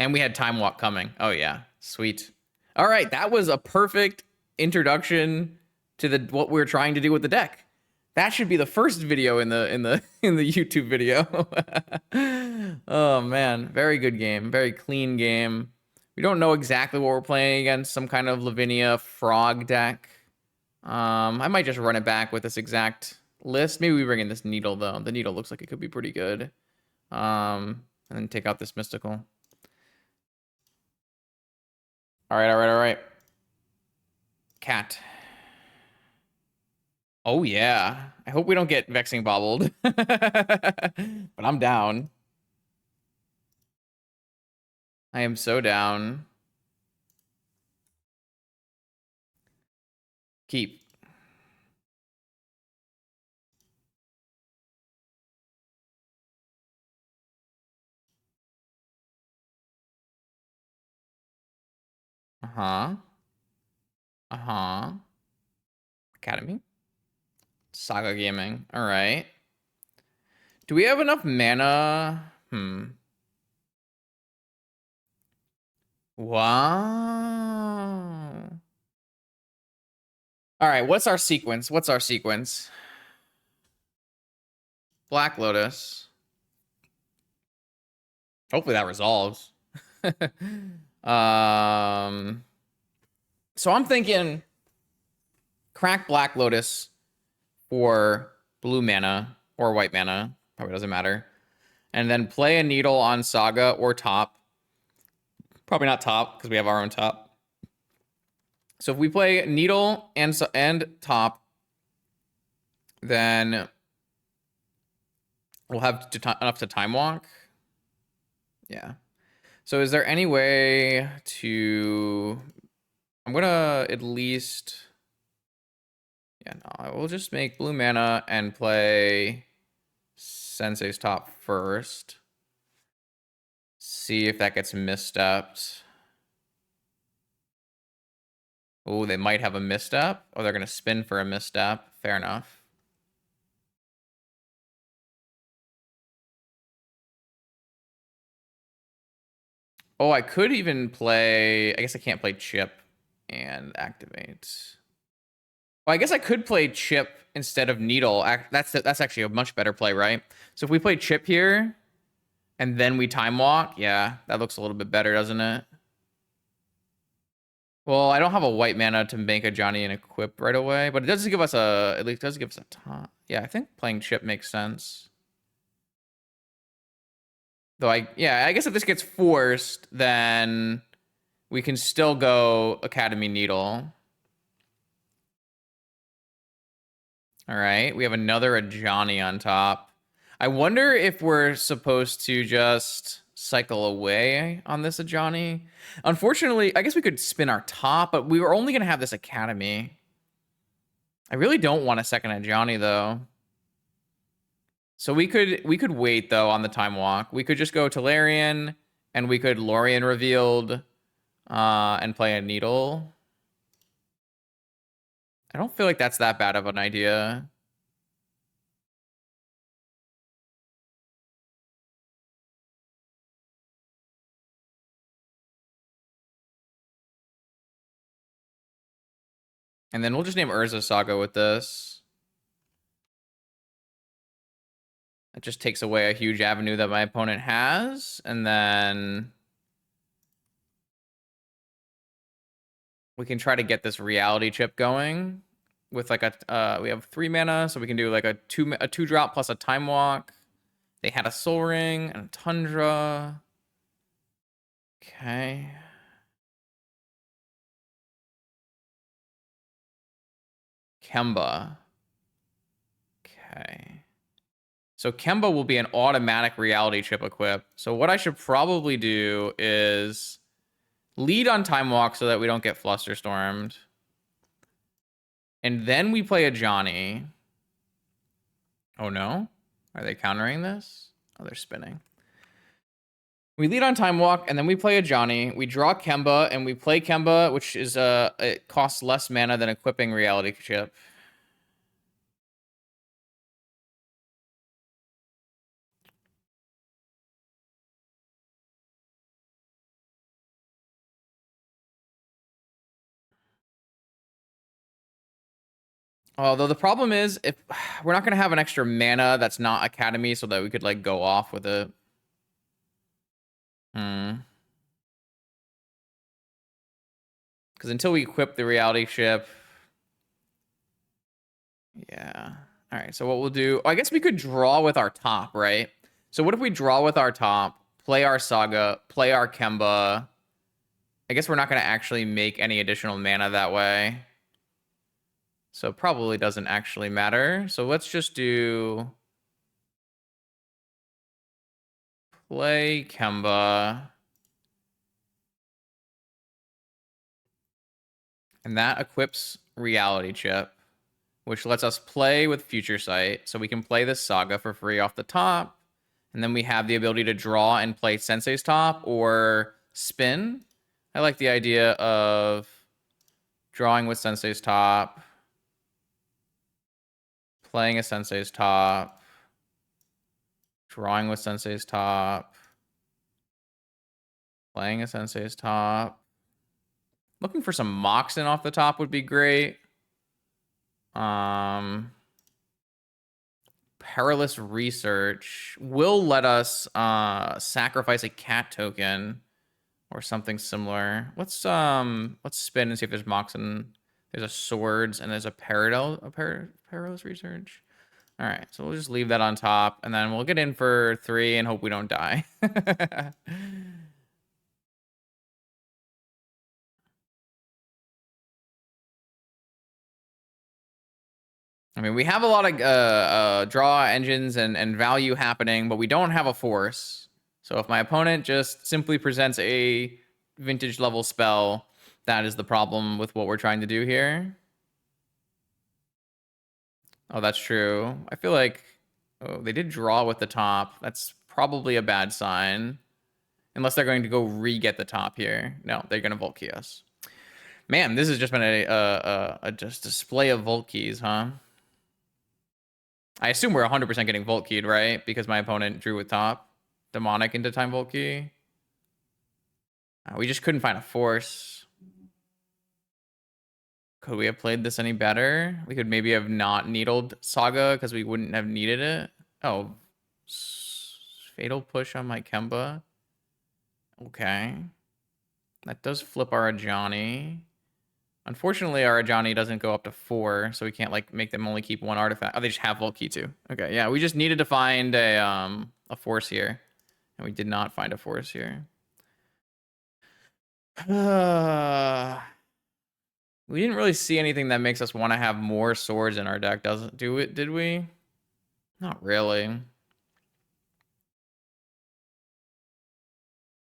we had Time Walk coming. Oh, yeah. Sweet. All right, that was a perfect introduction to what we're trying to do with the deck. That should be the first video in the YouTube video. Oh man, very good game, very clean game. We don't know exactly what we're playing against, some kind of Lavinia frog deck. I might just run it back with this exact list. Maybe we bring in this needle though. The needle looks like it could be pretty good. And then take out this mystical. All right. Cat. Oh, yeah. I hope we don't get Vexing Bobbled. But I'm down. I am so down. Keep. Uh-huh. Uh-huh. Academy. Saga Gaming. All right. Do we have enough mana? Wow. All right, what's our sequence? Black Lotus. Hopefully that resolves. So I'm thinking crack Black Lotus for blue mana or white mana. Probably doesn't matter. And then play a needle on Saga or top. Probably not top because we have our own top. So if we play needle and top, then we'll have enough to time walk. Yeah. So is there any way to... I'm going to at least... Yeah, no, I will just make blue mana and play Sensei's top first. See if that gets misstepped. Oh, they might have a misstep. Oh, they're going to spin for a misstep. Fair enough. Oh, I could even play... I guess I can't play chip and activate. Well, I guess I could play chip instead of needle. That's actually a much better play, right? So if we play chip here and then we time walk, yeah, that looks a little bit better, doesn't it? Well, I don't have a white mana to make a Johnny and equip right away, but it does give us at least does give us a top. Yeah, I think playing chip makes sense. Though I guess if this gets forced, then we can still go Academy Needle. All right, we have another Ajani on top. I wonder if we're supposed to just cycle away on this Ajani. Unfortunately, I guess we could spin our top, but we were only going to have this Academy. I really don't want a second Ajani, though. So we could wait though on the time walk. We could just go Talarian, and we could Lorien Revealed, and play a Needle. I don't feel like that's that bad of an idea. And then we'll just name Urza Saga with this. It just takes away a huge avenue that my opponent has. And then we can try to get this reality chip going with like a, we have 3 mana, so we can do like a 2-drop plus a time walk. They had a Soul Ring and a Tundra. Okay. Kemba. Okay. So Kemba will be an automatic reality chip equip. So what I should probably do is lead on Time Walk so that we don't get Flusterstormed. And then we play a Johnny. Oh no? Are they countering this? Oh, they're spinning. We lead on Time Walk, and then we play a Johnny. We draw Kemba, and we play Kemba, which is it costs less mana than equipping Reality Chip. Although the problem is, if we're not gonna have an extra mana that's not Academy, so that we could like go off with it. Because until we equip the Reality Chip, yeah. All right. So what we'll do, I guess we could draw with our top, right? So what if we draw with our top, play our Saga, play our Kemba? I guess we're not gonna actually make any additional mana that way. So it probably doesn't actually matter. So let's just do play Kemba. And that equips Reality Chip, which lets us play with Future Sight. So we can play this Saga for free off the top. And then we have the ability to draw and play Sensei's top or spin. I like the idea of drawing with Sensei's top, playing a Sensei's top, drawing with Sensei's top, playing a Sensei's top. Looking for some Moxen off the top would be great. Perilous Research will let us sacrifice a cat token or something similar. Let's spin and see if there's Moxen. There's a Swords and there's a Perilous Research. All right, so we'll just leave that on top, and then we'll get in for 3 and hope we don't die. I mean, we have a lot of draw engines and value happening, but we don't have a force. So if my opponent just simply presents a vintage level spell, that is the problem with what we're trying to do here. Oh, that's true. I feel like, oh, they did draw with the top. That's probably a bad sign. Unless they're going to go re-get the top here. No, they're going to Vault Key us. Man, this has just been a just display of Vault Keys, huh? I assume we're 100% getting Vault Keyed, right? Because my opponent drew with top. Demonic into time Vault Key. We just couldn't find a force. Could we have played this any better? We could maybe have not needled Saga because we wouldn't have needed it. Oh, Fatal Push on my Kemba. Okay. That does flip our Ajani. Unfortunately, our Ajani doesn't go up to 4, so we can't like make them only keep 1 artifact. Oh, they just have Vault Key too. Okay, yeah, we just needed to find a force here, and we did not find a force here. We didn't really see anything that makes us want to have more swords in our deck, doesn't do it? Did we? Not really.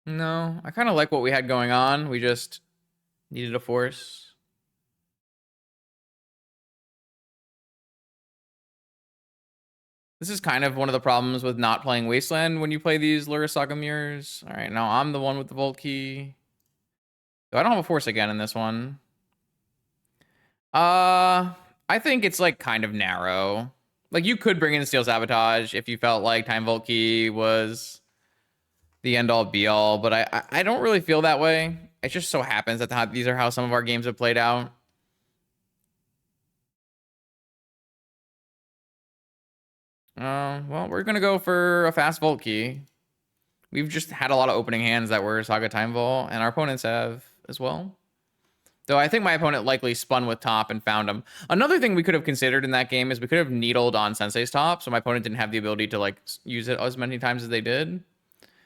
No, I kind of like what we had going on. We just needed a force. This is kind of one of the problems with not playing Wasteland when you play these Lurrus Saga Mirrors. All right, now I'm the one with the Vault Key. So I don't have a Force again in this one. I think it's like kind of narrow. Like you could bring in Steel Sabotage if you felt like Time Vault Key was the end all be all, but I don't really feel that way. It just so happens that these are how some of our games have played out. Well, we're gonna go for a fast Vault Key. We've just had a lot of opening hands that were Saga Time Vault, and our opponents have as well. Though I think my opponent likely spun with top and found him. Another thing we could have considered in that game is we could have needled on Sensei's top, so my opponent didn't have the ability to like use it as many times as they did.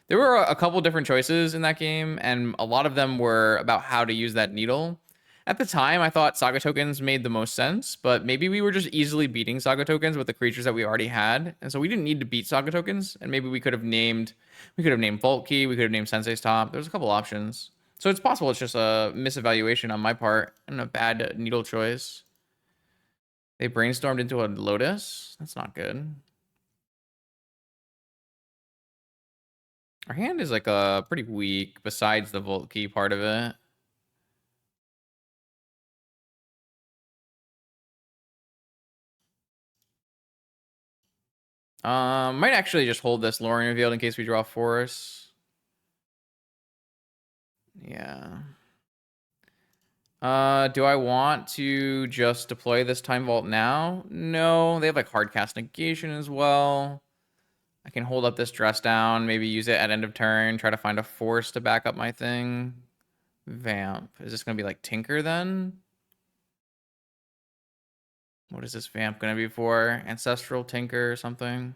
There were a couple different choices in that game, and a lot of them were about how to use that needle. At the time, I thought Saga tokens made the most sense, but maybe we were just easily beating Saga tokens with the creatures that we already had, and so we didn't need to beat Saga tokens. And maybe we could have named Vault Key, we could have named Sensei's top. There's a couple options, so it's possible it's just a misevaluation on my part and a bad needle choice. They brainstormed into a Lotus. That's not good. Our hand is like pretty weak besides the Vault Key part of it. Might actually just hold this Lorien Revealed in case we draw Force. Yeah. Do I want to just deploy this Time Vault now? No, they have like hard cast negation as well. I can hold up this Dress Down, maybe use it at end of turn, try to find a Force to back up my thing. Vamp. Is this gonna be like Tinker then? What is this Vamp gonna be for? Ancestral Tinker or something?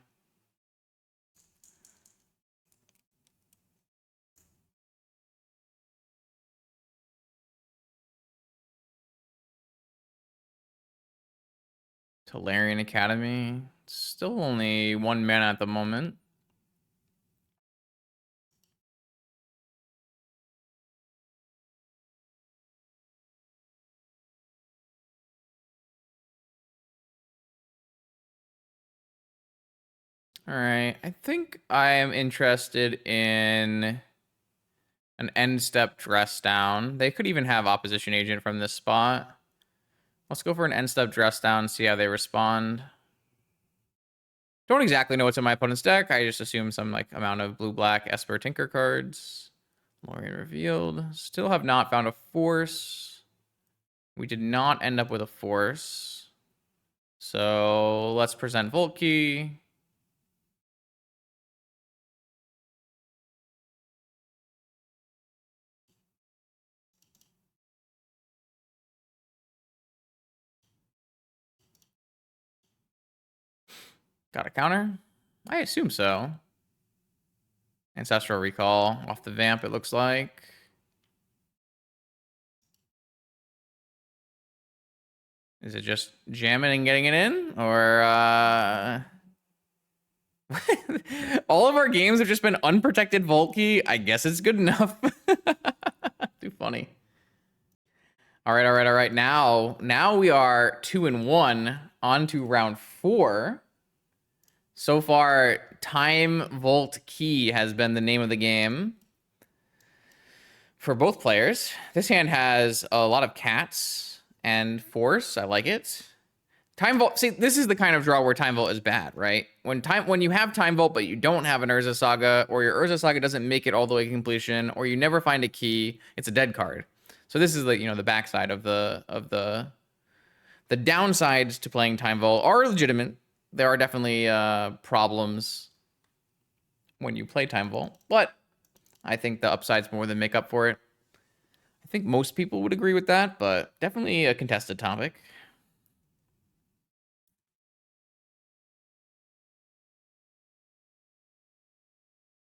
Tolarian Academy. Still only 1 mana at the moment. All right, I think I am interested in an end step Dress Down. They could even have Opposition Agent from this spot. Let's go for an end step Dress Down, see how they respond. Don't exactly know what's in my opponent's deck. I just assume some like amount of blue-black Esper Tinker cards. Lorien Revealed. Still have not found a Force. We did not end up with a Force. So let's present Vault Key. Got a counter? I assume so. Ancestral Recall off the Vamp, it looks like. Is it just jamming and getting it in? Or, all of our games have just been unprotected Vault Key. I guess it's good enough. Too funny. All right. Now we are 2-1 on to round 4. So far, Time Vault Key has been the name of the game for both players. This hand has a lot of cats and Force. I like it. Time Vault. See, this is the kind of draw where Time Vault is bad, right? When you have Time Vault but you don't have an Urza Saga, or your Urza Saga doesn't make it all the way to completion, or you never find a key, it's a dead card. So this is the backside of the downsides to playing Time Vault are legitimate. There are definitely problems when you play Time Vault, but I think the upsides more than make up for it. I think most people would agree with that, but definitely a contested topic.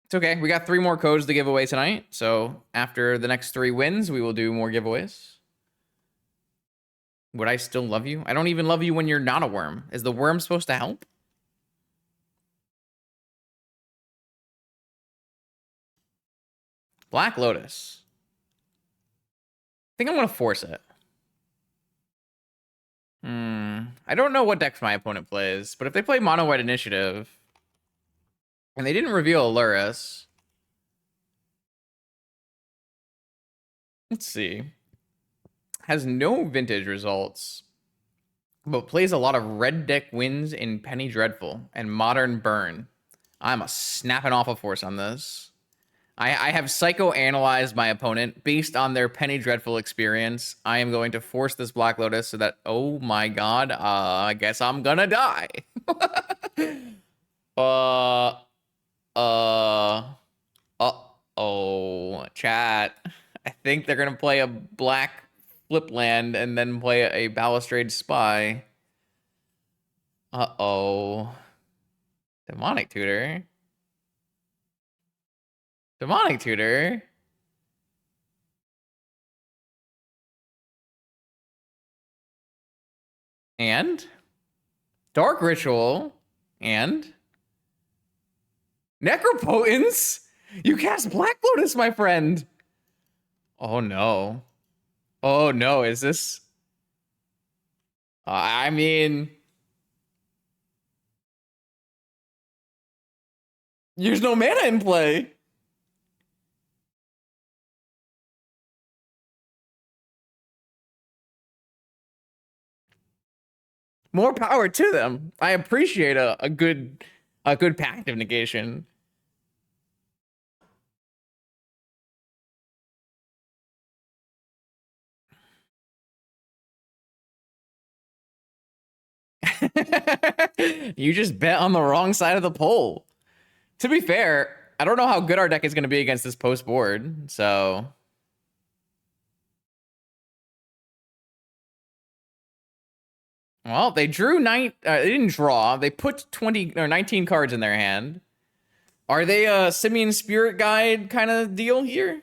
It's okay. We got 3 more codes to give away tonight. So after the next 3 wins, we will do more giveaways. Would I still love you? I don't even love you when you're not a worm. Is the worm supposed to help? Black Lotus. I think I'm going to force it. I don't know what decks my opponent plays, but if they play Mono White Initiative, and they didn't reveal a Lurrus, let's see. Has no vintage results, but plays a lot of red deck wins in Penny Dreadful and Modern Burn. I'm a snapping off a force on this. I have psychoanalyzed my opponent based on their Penny Dreadful experience. I am going to force this Black Lotus so that, oh my god, I guess I'm gonna die. Uh-oh, chat. I think they're gonna play a black flip land and then play a Balustrade Spy. Uh-oh. Demonic Tutor. Demonic Tutor. And Dark Ritual. And Necropotence. You cast Black Lotus, my friend. Oh no. Oh no, is this? I mean, there's no mana in play. More power to them. I appreciate a good pact of negation. You just bet on the wrong side of the pole. To be fair, I don't know how good our deck is going to be against this post board, so. Well, they drew they didn't draw. They put 20 or 19 cards in their hand. Are they a Simian Spirit Guide kind of deal here?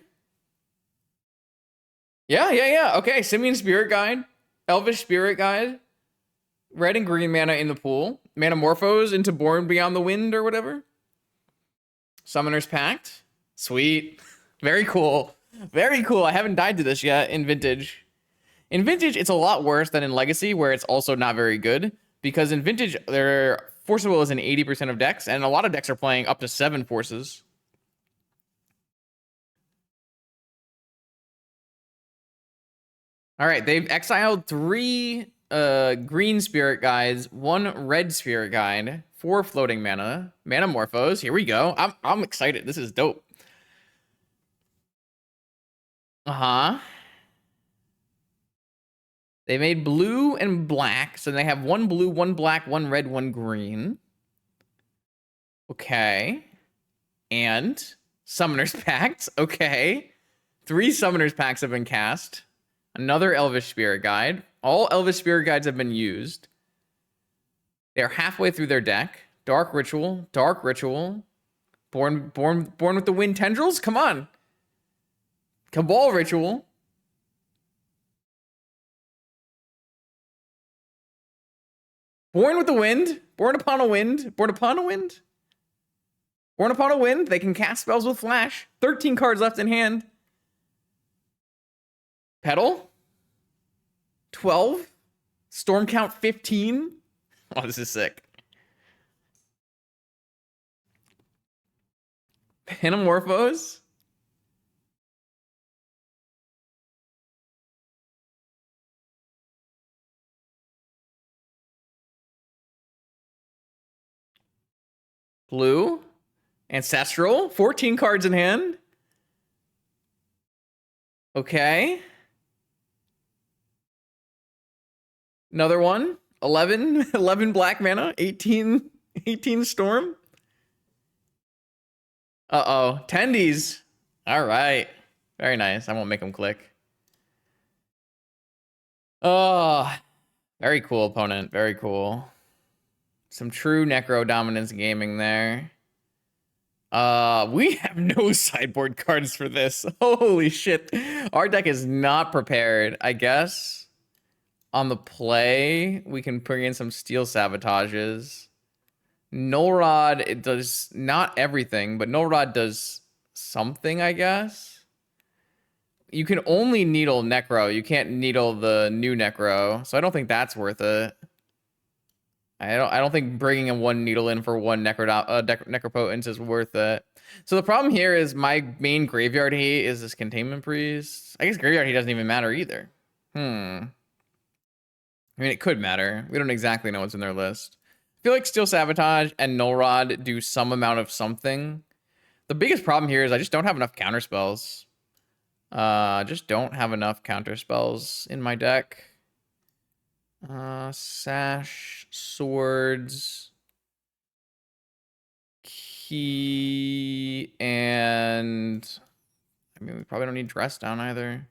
Yeah. Okay, Simian Spirit Guide, Elvish Spirit Guide, red and green mana in the pool, Manamorphose into Born Beyond the Wind or whatever. Summoner's Pact. Sweet. Very cool. Very cool. I haven't died to this yet in Vintage. In Vintage, it's a lot worse than in Legacy, where it's also not very good. Because in Vintage, their Force of Will is in 80% of decks, and a lot of decks are playing up to 7 forces. All right, they've exiled 3 green Spirit Guides, 1 red Spirit Guide, 4 floating mana, Manamorphose. Here we go. I'm excited. This is dope. Uh-huh. They made blue and black, so they have 1 blue, 1 black, 1 red, 1 green. Okay. And Summoner's Pact. Okay. 3 Summoner's Pacts have been cast. Another Elvish Spirit Guide. All Elvish Spirit Guides have been used. They're halfway through their deck. Dark Ritual. Dark Ritual. Born with the Wind Tendrils? Come on. Cabal Ritual. Born with the Wind. Born upon a Wind. Born upon a Wind. Born upon a Wind. They can cast spells with Flash. 13 cards left in hand. Petal. 12. Storm count 15. Oh, this is sick. Panamorphose. Blue. Ancestral. 14 cards in hand. Okay. Another one. 11 black mana. 18 storm. Uh-oh. Tendies. All right. Very nice. I won't make them click. Oh, very cool opponent. Very cool. Some true Necrodominance gaming there. We have no sideboard cards for this. Holy shit. Our deck is not prepared, I guess. On the play, we can bring in some Steel Sabotages. Null Rod, it does not everything, but Null Rod does something, I guess. You can only needle Necro. You can't needle the new Necro. So I don't think that's worth it. I don't think bringing a one needle in for one Necropotence is worth it. So the problem here is my main graveyard hate is this Containment Priest. I guess graveyard hate doesn't even matter either. I mean, it could matter. We don't exactly know what's in their list. I feel like Steel Sabotage and Null Rod do some amount of something. The biggest problem here is I just don't have enough counterspells. Just don't have enough counterspells in my deck. Sash, swords, key, and I mean, we probably don't need dress down either.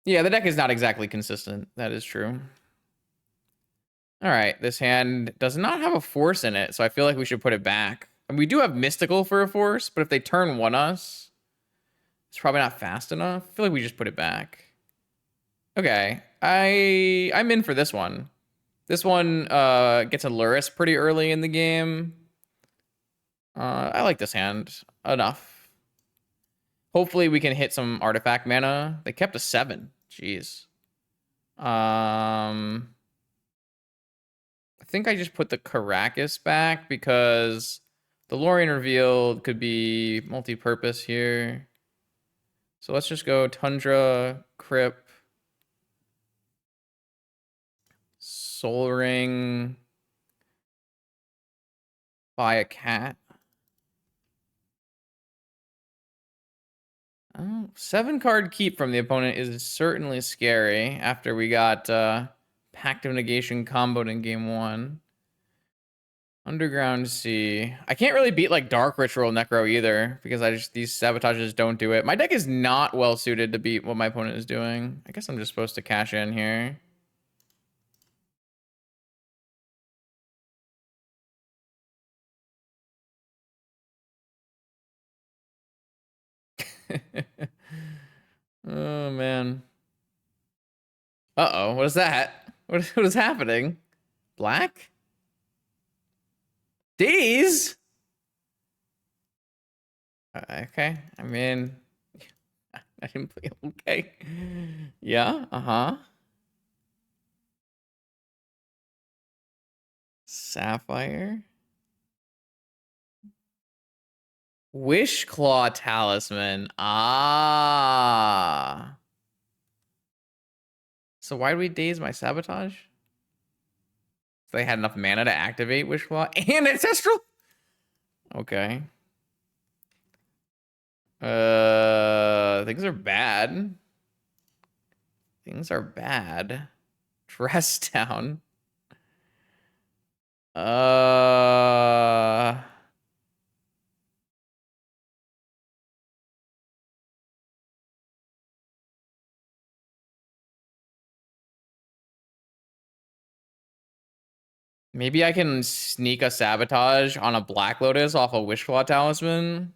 Yeah, the deck is not exactly consistent. That is true. All right, this hand does not have a force in it, so I feel like we should put it back. And we do have mystical for a force, but if they turn one us, it's probably not fast enough. I feel like we just put it back. Okay, I'm in for this one. This one gets a Lurrus pretty early in the game. I like this hand enough. Hopefully we can hit some artifact mana. They kept a 7. Jeez. I think I just put the Caracas back because the Lorien Revealed could be multi-purpose here. So let's just go Tundra, Crypt, Soul Ring, buy a cat. Oh, 7-card keep from the opponent is certainly scary after we got Pact of Negation comboed in game 1. Underground Sea. I can't really beat like Dark Ritual Necro either because these sabotages don't do it. My deck is not well suited to beat what my opponent is doing. I guess I'm just supposed to cash in here. Oh man. Uh-oh, what is that? What is happening? Black? Days? Okay, I mean, I didn't play. Okay. Yeah, uh-huh. Sapphire. Wishclaw Talisman. Ah. So why do we daze my sabotage? They had enough mana to activate Wishclaw and Ancestral? Okay. Things are bad. Things are bad. Dress down. Maybe I can sneak a sabotage on a Black Lotus off a Wishclaw Talisman.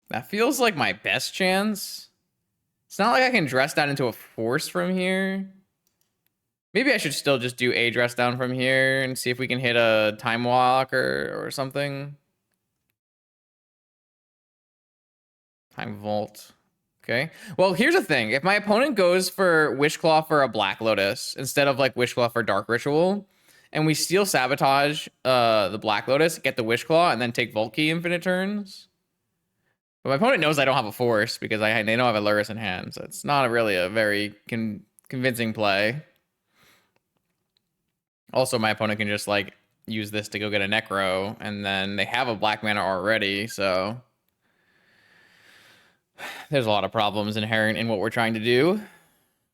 That feels like my best chance. It's not like I can dress down into a force from here. Maybe I should still just do a dress down from here and see if we can hit a Time Walk or something. Time Vault. Okay. Well, here's the thing. If my opponent goes for Wishclaw for a Black Lotus instead of like Wishclaw for Dark Ritual, and we steal Sabotage the Black Lotus, get the Wishclaw, and then take Vault Key infinite turns. But my opponent knows I don't have a force because they don't have a Lurrus in hand, so it's not really a very convincing play. Also, my opponent can just like use this to go get a Necro, and then they have a black mana already, so there's a lot of problems inherent in what we're trying to do.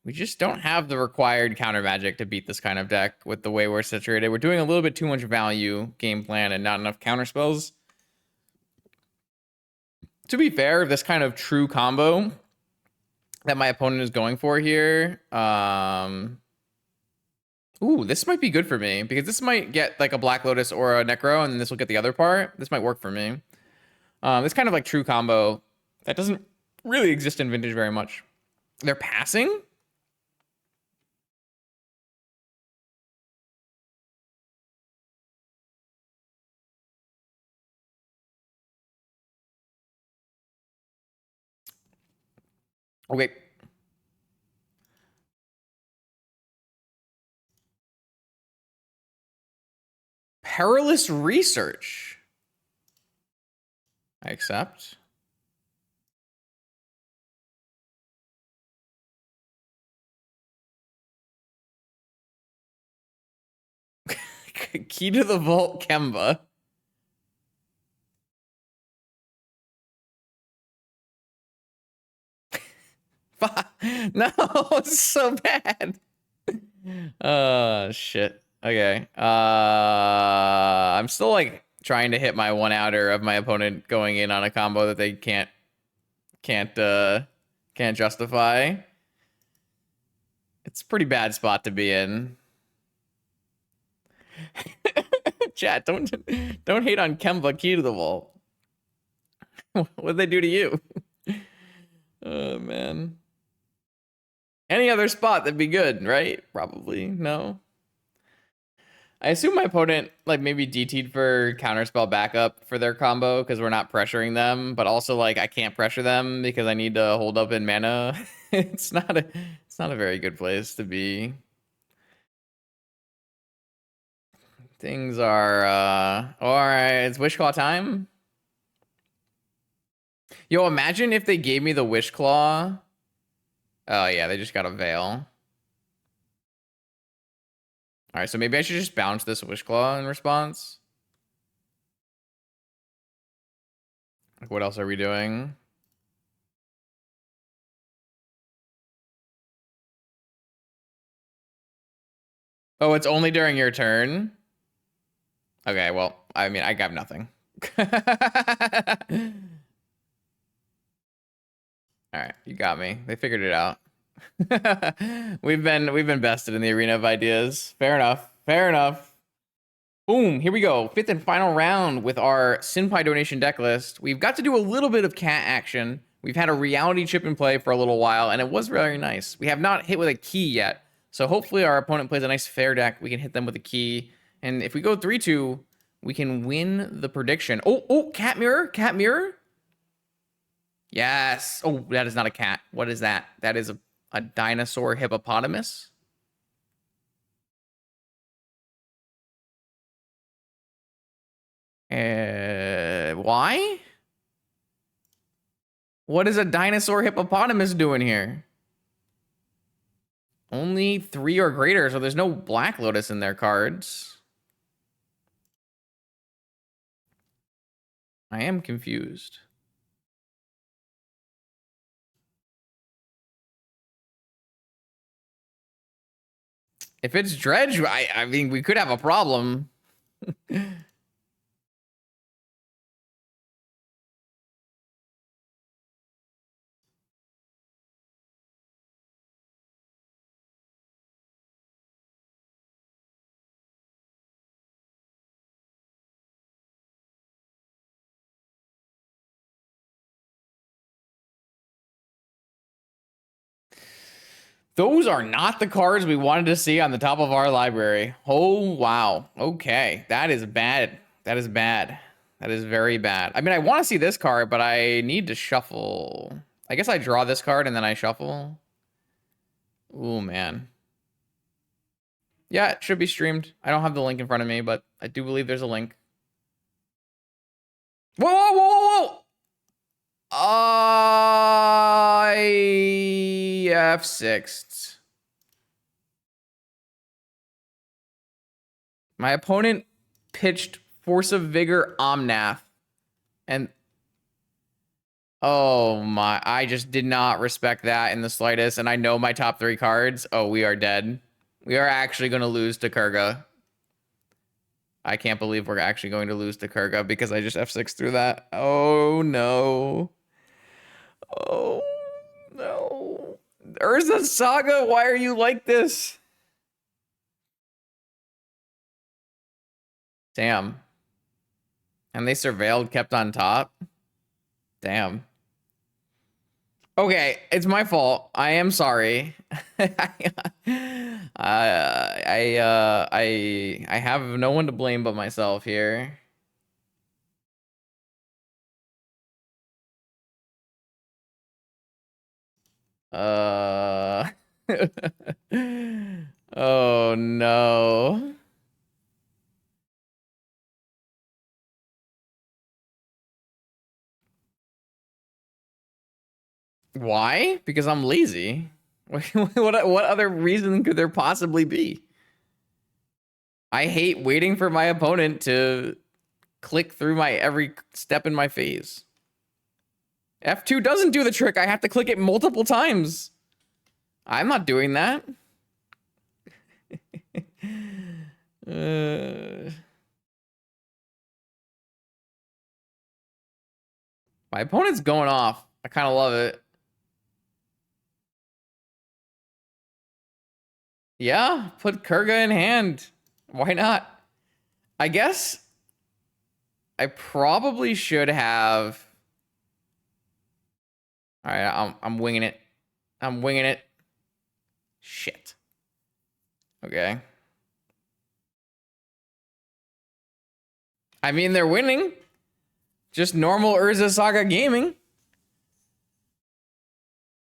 We just don't have the required counter magic to beat this kind of deck with the way we're situated. We're doing a little bit too much value game plan and not enough counter spells. To be fair, this kind of true combo that my opponent is going for here, ooh, this might be good for me because this might get like a Black Lotus or a Necro, and then this will get the other part. This might work for me. This kind of like true combo that doesn't really exist in Vintage very much. They're passing? Okay. Perilous research. I accept. Key to the vault, Kemba. No, it's so bad. Shit. Okay. I'm still like trying to hit my one outer of my opponent going in on a combo that they can't can't justify. It's a pretty bad spot to be in. Chat, don't hate on Kemba key to the vault. What'd they do to you? Oh man. Any other spot that'd be good, right? Probably. No. I assume my opponent like maybe DT'd for counterspell backup for their combo because we're not pressuring them, but also like I can't pressure them because I need to hold up in mana. It's not a very good place to be. Things are alright, it's Wish Claw time. Yo, imagine if they gave me the Wish Claw. Oh yeah, they just got a Veil. Alright, so maybe I should just bounce this Wish Claw in response. Like, what else are we doing? Oh, it's only during your turn? Okay, well, I mean, I got nothing. All right, you got me. They figured it out. We've been bested in the arena of ideas. Fair enough. Fair enough. Boom, here we go. Fifth and final round with our Senpai donation deck list. We've got to do a little bit of cat action. We've had a reality chip in play for a little while, and it was very nice. We have not hit with a key yet, so hopefully our opponent plays a nice fair deck. We can hit them with a key, and if we go 3-2, we can win the prediction. Oh, cat mirror, cat mirror. Yes. Oh, that is not a cat. What is that? That is a dinosaur hippopotamus. Why? What is a dinosaur hippopotamus doing here? Only 3 or greater, so there's no Black Lotus in their cards. I am confused. If it's Dredge, I mean, we could have a problem. Those are not the cards we wanted to see on the top of our library. Oh, wow. Okay. That is bad. That is bad. That is very bad. I mean, I want to see this card, but I need to shuffle. I guess I draw this card and then I shuffle. Ooh, man. Yeah, it should be streamed. I don't have the link in front of me, but I do believe there's a link. Whoa, whoa, whoa, whoa! I F6'd. My opponent pitched Force of Vigor Omnath. And oh my, I just did not respect that in the slightest. And I know my top 3 cards. Oh, we are dead. We are actually going to lose to Kurga. I can't believe we're actually going to lose to Kurga because I just F6 through that. Oh no. Oh no. Urza Saga, why are you like this? Damn. And they surveilled, kept on top. Damn. Okay, it's my fault. I am sorry. I have no one to blame but myself here. Uh. Oh no. Why? Because I'm lazy. What other reason could there possibly be? I hate waiting for my opponent to click through my every step in my phase. F2 doesn't do the trick. I have to click it multiple times. I'm not doing that. My opponent's going off. I kind of love it. Yeah, put Kurga in hand. Why not? I guess I probably should have. All right, I'm winging it. I'm winging it. Shit. Okay. I mean, they're winning. Just normal Urza Saga gaming.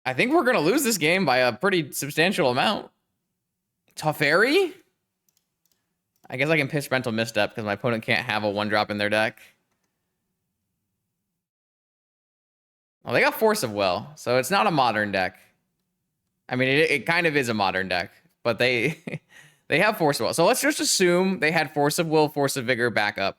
I think we're gonna lose this game by a pretty substantial amount. Teferi? I guess I can pitch Mental Misstep because my opponent can't have a 1-drop in their deck. Well, they got Force of Will, so it's not a modern deck. I mean, it kind of is a modern deck, but they they have Force of Will. So let's just assume they had Force of Will, Force of Vigor backup.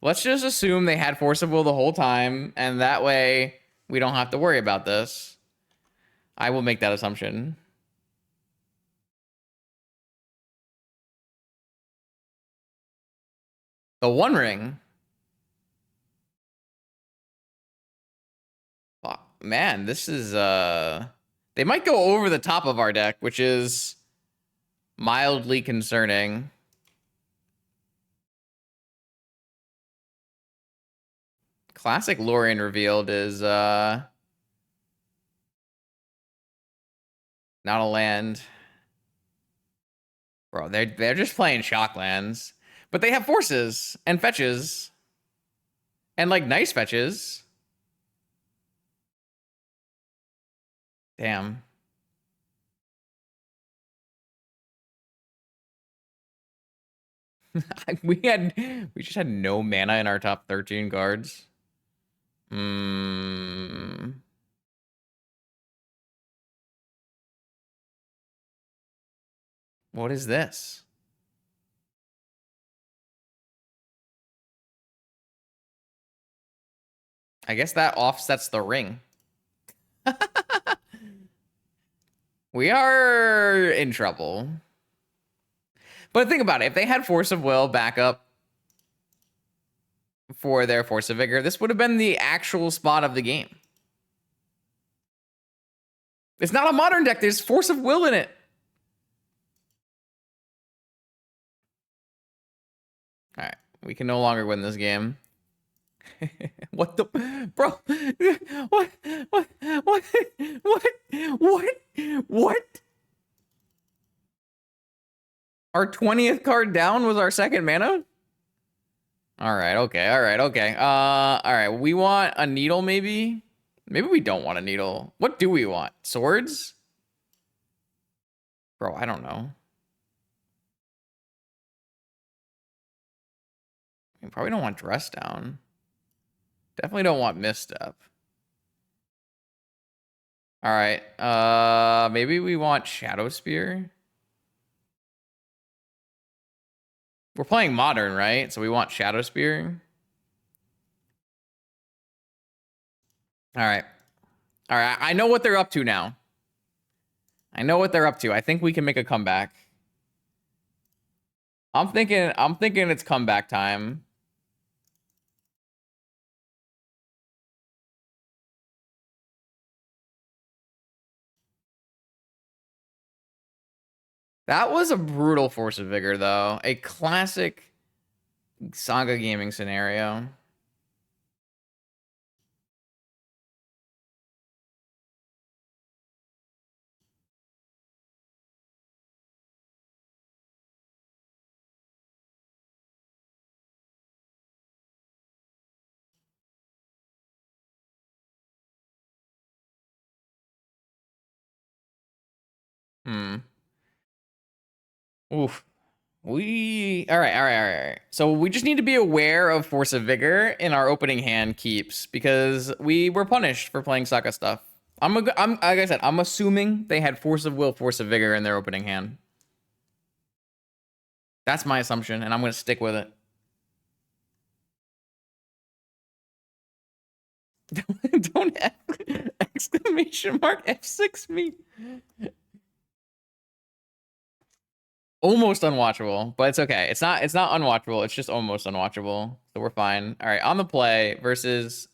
Let's just assume they had Force of Will the whole time, and that way we don't have to worry about this. I will make that assumption. The One Ring. Oh, man, this is they might go over the top of our deck, which is mildly concerning. Classic Lorien revealed is not a land. Bro, they're just playing shocklands. But they have forces and fetches. And like nice fetches. Damn. we just had no mana in our top 13 cards. What is this? I guess that offsets the ring. We are in trouble. But think about it. If they had Force of Will backup for their Force of Vigor, this would have been the actual spot of the game. It's not a modern deck. There's Force of Will in it. All right. We can no longer win this game. What the bro? What? Our 20th card down was our second mana? All right, okay. All right. We want a needle, maybe? Maybe we don't want a needle. What do we want? Swords? Bro, I don't know. We probably don't want Dress Down. Definitely don't want Misstep. All right. Maybe we want Shadow Spear. We're playing modern, right? So we want Shadow Spear. All right. All right. I know what they're up to now. I know what they're up to. I think we can make a comeback. I'm thinking it's comeback time. That was a brutal Force of Vigor, though. A classic Saga gaming scenario. Oof. All right. So we just need to be aware of Force of Vigor in our opening hand keeps because we were punished for playing Saka stuff. I'm like I said, I'm assuming they had Force of Will, Force of Vigor in their opening hand. That's my assumption, and I'm gonna stick with it. Don't exclamation mark F6 me. Almost unwatchable, but it's okay. It's not unwatchable. It's just almost unwatchable. So we're fine. All right, on the play versus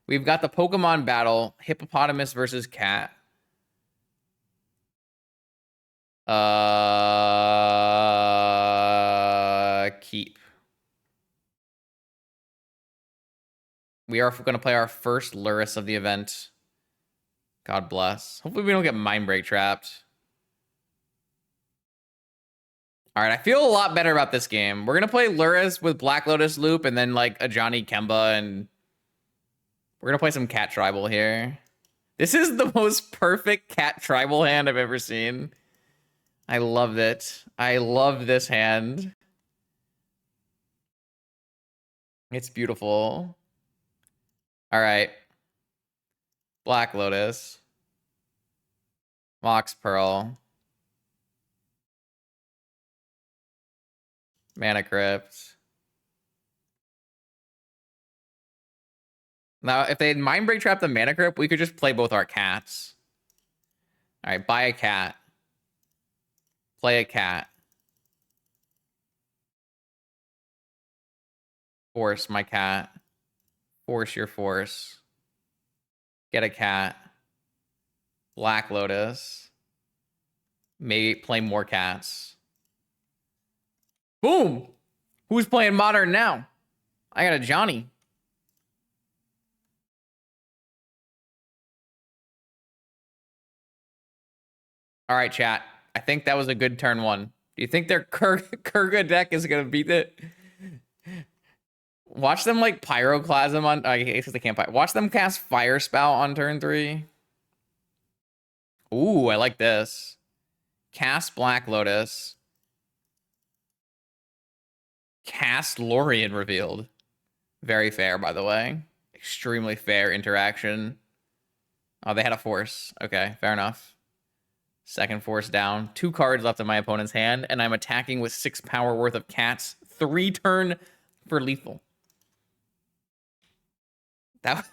we've got the Pokemon battle, hippopotamus versus cat. Keep. We are going to play our first Lurrus of the event. God bless. Hopefully we don't get Mind Break trapped. All right, I feel a lot better about this game. We're going to play Lurrus with Black Lotus Loop and then like a Johnny Kemba, and we're going to play some Cat Tribal here. This is the most perfect Cat Tribal hand I've ever seen. I love it. I love this hand. It's beautiful. All right. Black Lotus. Mox Pearl. Mana Crypt. Now, if they had Mind Break Trap the Mana Crypt, we could just play both our cats. All right, buy a cat. Play a cat. Force my cat. Force your force. Get a cat. Black Lotus. Maybe play more cats. Boom! Who's playing Modern now? I got a Johnny. All right, chat. I think that was a good turn one. Do you think their Kurga deck is going to beat it? Watch them like Pyroclasm on... I guess they can't... Watch them cast Fire Spout on turn 3. Ooh, I like this. Cast Black Lotus. Cast Lorien revealed. Very fair, by the way. Extremely fair interaction. Oh, they had a force. Okay, fair enough. Second force down. 2 cards left in my opponent's hand, and I'm attacking with 6 power worth of cats. 3 turn for lethal. That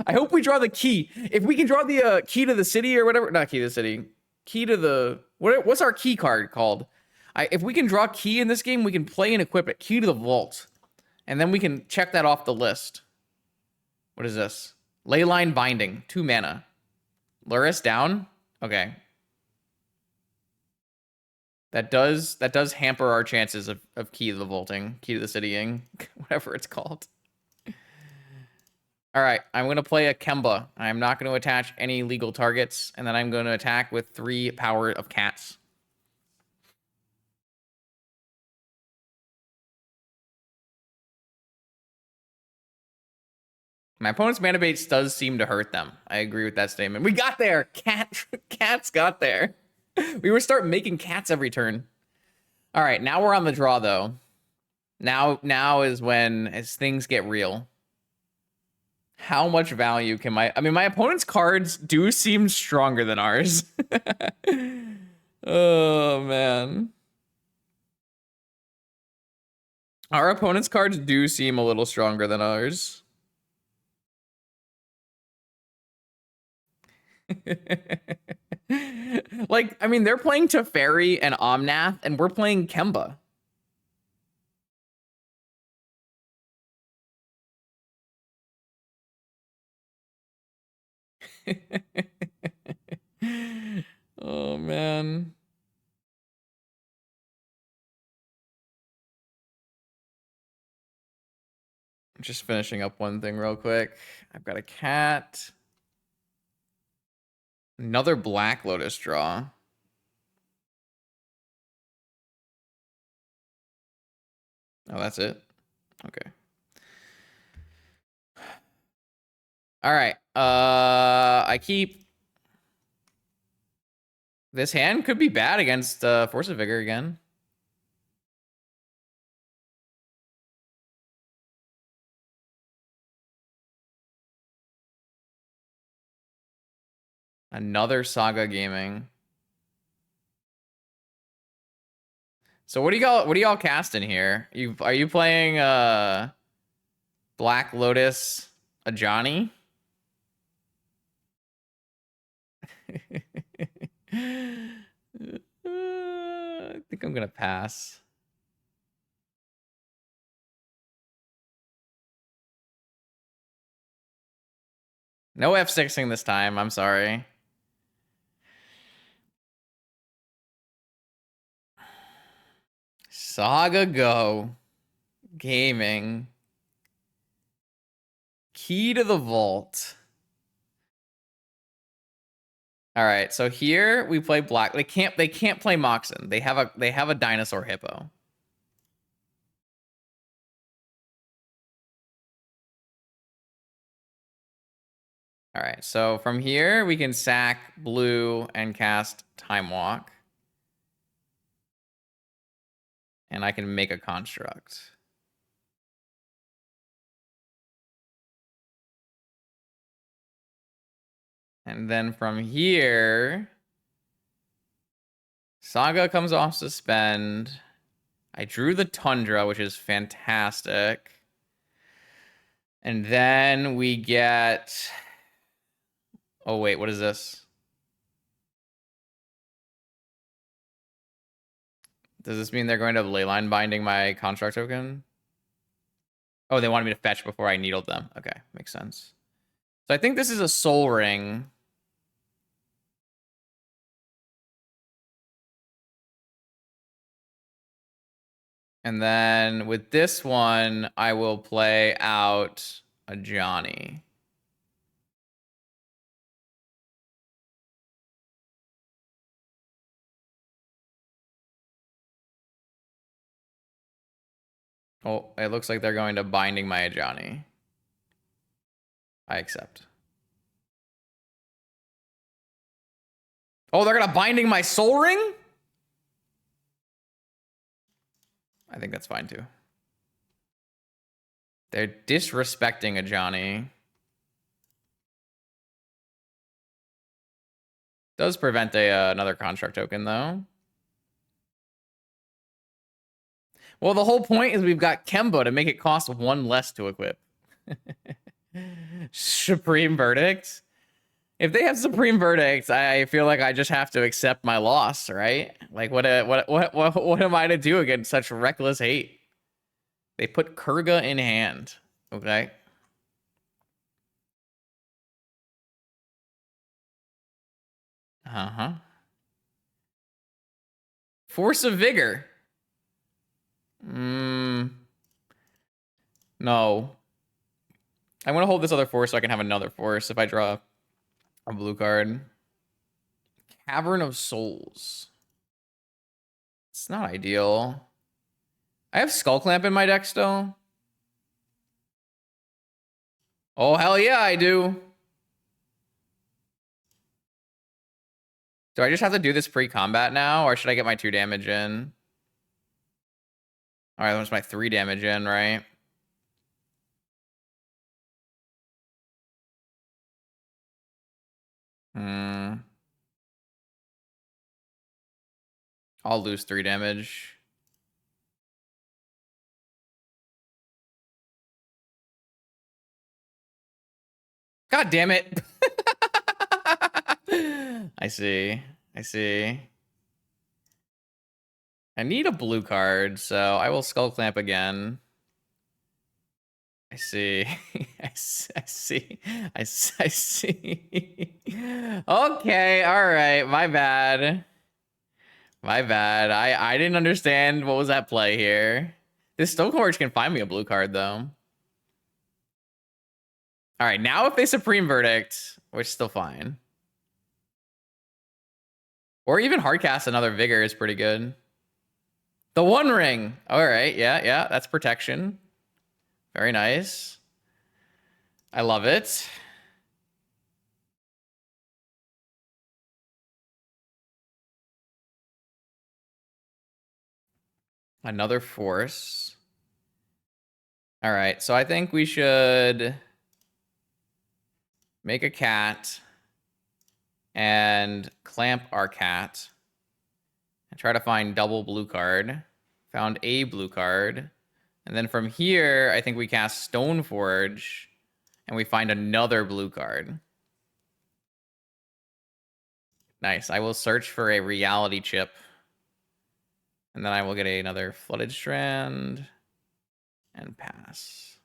I hope we draw the key. If we can draw the key to the city or whatever. Not key to the city. Key to the... What's our key card called? If we can draw key in this game, we can play and equip it. Key to the vault. And then we can check that off the list. What is this? Leyline Binding. 2 mana. Lurrus down? Okay. That does hamper our chances of key to the vaulting. Key to the citying. Whatever it's called. All right. I'm going to play a Kemba. I'm not going to attach any legal targets. And then I'm going to attack with 3 power of cats. My opponent's mana base does seem to hurt them. I agree with that statement. We got there. Cats got there. We would start making cats every turn. All right, now we're on the draw though. Now is when as things get real. How much value can my... I mean, my opponent's cards do seem stronger than ours. Oh, man. Our opponent's cards do seem a little stronger than ours. Like, I mean, they're playing Teferi and Omnath, and we're playing Kemba. Oh, man. I'm just finishing up one thing real quick. I've got a cat. Another Black Lotus draw. Oh, that's it? Okay. All right. I keep... This hand could be bad against Force of Vigor again. Another Saga Gaming. So what do y'all casting here? Are you playing Black Lotus a Johnny? I think I'm gonna pass. No F6ing this time, I'm sorry. Saga Go. Gaming. Key to the Vault. All right, so here we play black. They can't play Moxen. They have a dinosaur hippo. All right, so from here we can sack blue and cast Time Walk. And I can make a construct. And then from here, Saga comes off suspend. I drew the Tundra, which is fantastic. And then we get... Oh, wait, what is this? Does this mean they're going to leyline binding my construct token? Oh, they wanted me to fetch before I needled them. Okay, makes sense. So I think this is a Soul Ring. And then with this one, I will play out a Johnny. Oh, it looks like they're going to binding my Johnny. I accept. Oh, they're gonna binding my Soul Ring? I think that's fine too. They're disrespecting a Johnny. Does prevent another construct token though. Well, the whole point is we've got Kemba to make it cost one less to equip. Supreme Verdict. If they have Supreme Verdict, I feel like I just have to accept my loss, right? Like what am I to do against such reckless hate? They put Kurga in hand. Okay. Uh-huh. Force of Vigor. No. I want to hold this other force so I can have another force if I draw a blue card. Cavern of Souls. It's not ideal. I have Skull Clamp in my deck still. Oh, hell yeah, I do. Do I just have to do this pre-combat now, or should I get my 2 damage in? All right, that's my 3 damage in, right? I'll lose 3 damage. God damn it. I see. I see. I need a blue card, so I will Skull Clamp again. I see. I see. I see. Okay, all right. My bad. My bad. I didn't understand what was at play here. This Stoneforge can find me a blue card, though. All right, now if they Supreme Verdict, which is still fine. Or even Hardcast another Vigor is pretty good. The One Ring. All right, yeah, that's protection. Very nice. I love it. Another force. All right, so I think we should make a cat and clamp our cat and try to find double blue card. Found a blue card. And then from here, I think we cast Stoneforge and we find another blue card. Nice. I will search for a reality chip. And then I will get another Flooded Strand and pass.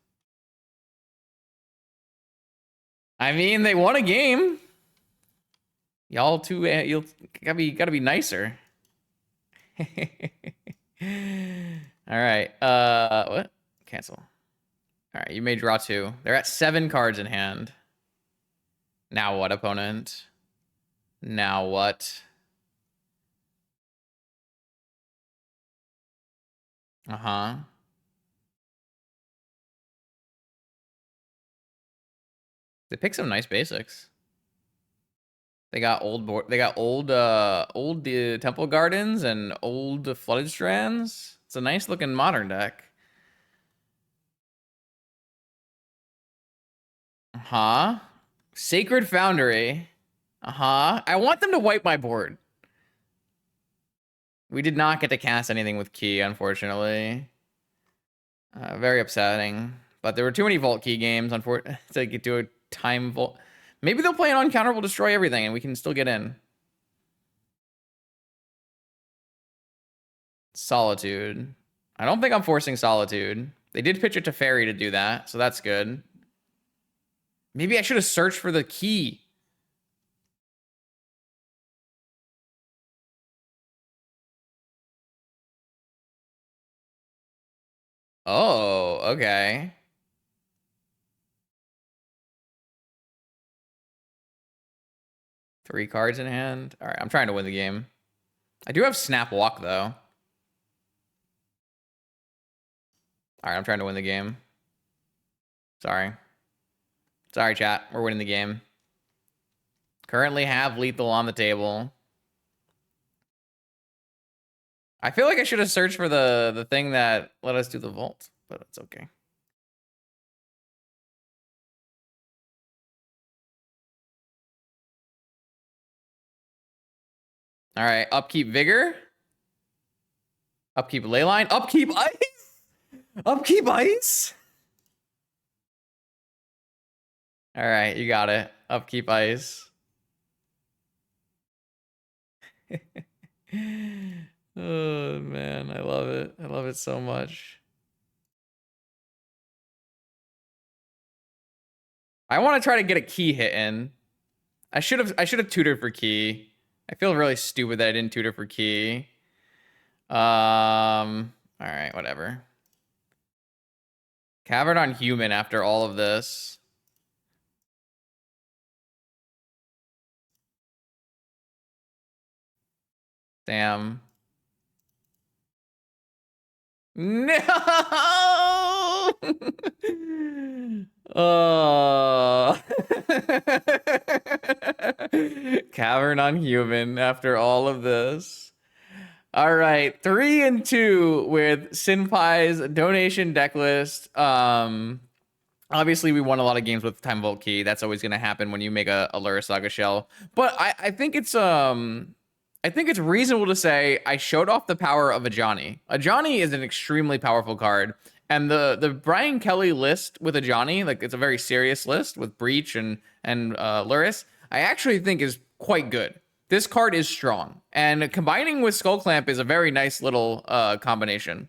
I mean, they won a game. Y'all too, you gotta be nicer. All right. What? Cancel. All right, you may draw 2. They're at 7 cards in hand. Now what, opponent? Now what? Uh-huh. They picked some nice basics. They got old Temple Gardens and old Flooded Strands. It's a nice looking modern deck. Uh-huh. Sacred Foundry. Uh-huh. I want them to wipe my board. We did not get to cast anything with Key, unfortunately. Very upsetting. But there were too many Vault Key games to get to a time Vault. Maybe they'll play an uncounterable destroy everything and we can still get in. Solitude. I don't think I'm forcing Solitude. They did pitch it to Fairy to do that, so that's good. Maybe I should have searched for the key. Oh, okay. Three cards in hand. All right, I'm trying to win the game. I do have Snap Walk, though. All right, I'm trying to win the game. Sorry. Sorry, chat. We're winning the game. Currently have lethal on the table. I feel like I should have searched for the thing that let us do the vault, but it's okay. All right, upkeep Vigor. Upkeep Leyline. Upkeep Ice. Upkeep Ice. All right, you got it. Upkeep Ice. Oh, man, I love it. I love it so much. I want to try to get a key hit in. I should have tutored for key. I feel really stupid that I didn't tutor for key. All right, whatever. Cavern on Human after all of this. Damn. No! Oh. Cavern on Human after all of this. All right, 3-2 with Sinpai's donation deck list. Obviously, we won a lot of games with Time Vault Key. That's always going to happen when you make a Lurrus Saga shell. But I think it's reasonable to say I showed off the power of Ajani. Ajani is an extremely powerful card, and the Brian Kelly list with Ajani, like it's a very serious list with Breach and Lurrus, I actually think is quite good. This card is strong, and combining with Skull Clamp is a very nice little combination.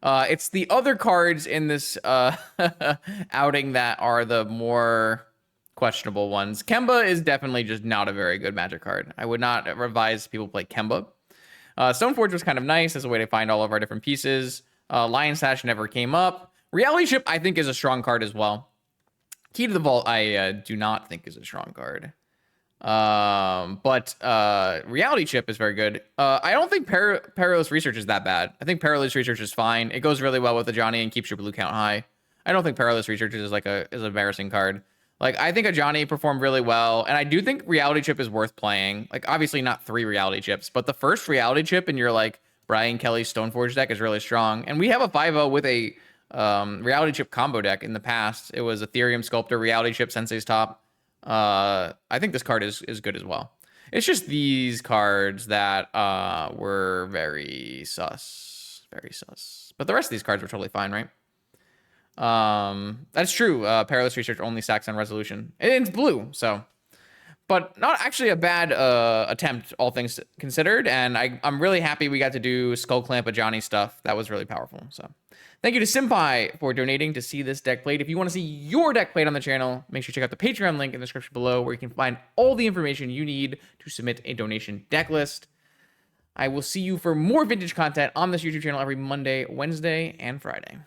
It's the other cards in this outing that are the more questionable ones. Kemba is definitely just not a very good Magic card. I would not advise people play Kemba. Stoneforge was kind of nice as a way to find all of our different pieces. Lion Sash never came up. Reality Chip, I think, is a strong card as well. Key to the Vault, I do not think is a strong card. But Reality Chip is very good. I don't think Perilous Research is that bad. I think Perilous Research is fine. It goes really well with the Ajani and keeps your blue count high. I don't think Perilous Research is like is an embarrassing card. Like, I think Ajani performed really well, and I do think Reality Chip is worth playing. Like, obviously not 3 Reality Chips, but the first Reality Chip in your, like, Brian Kelly's Stoneforge deck is really strong. And we have a 5-0 with a Reality Chip combo deck in the past. It was Ethereum Sculptor, Reality Chip, Sensei's Top. I think this card is good as well. It's just these cards that were very sus. Very sus. But the rest of these cards were totally fine, right? That's true. Perilous Research only stacks on Resolution. It's blue, so... But not actually a bad attempt, all things considered. And I'm really happy we got to do Skull Clamp of Johnny stuff. That was really powerful. So thank you to Simpai for donating to see this deck played. If you want to see your deck played on the channel, make sure you check out the Patreon link in the description below, where you can find all the information you need to submit a donation deck list. I will see you for more vintage content on this YouTube channel every Monday, Wednesday, and Friday.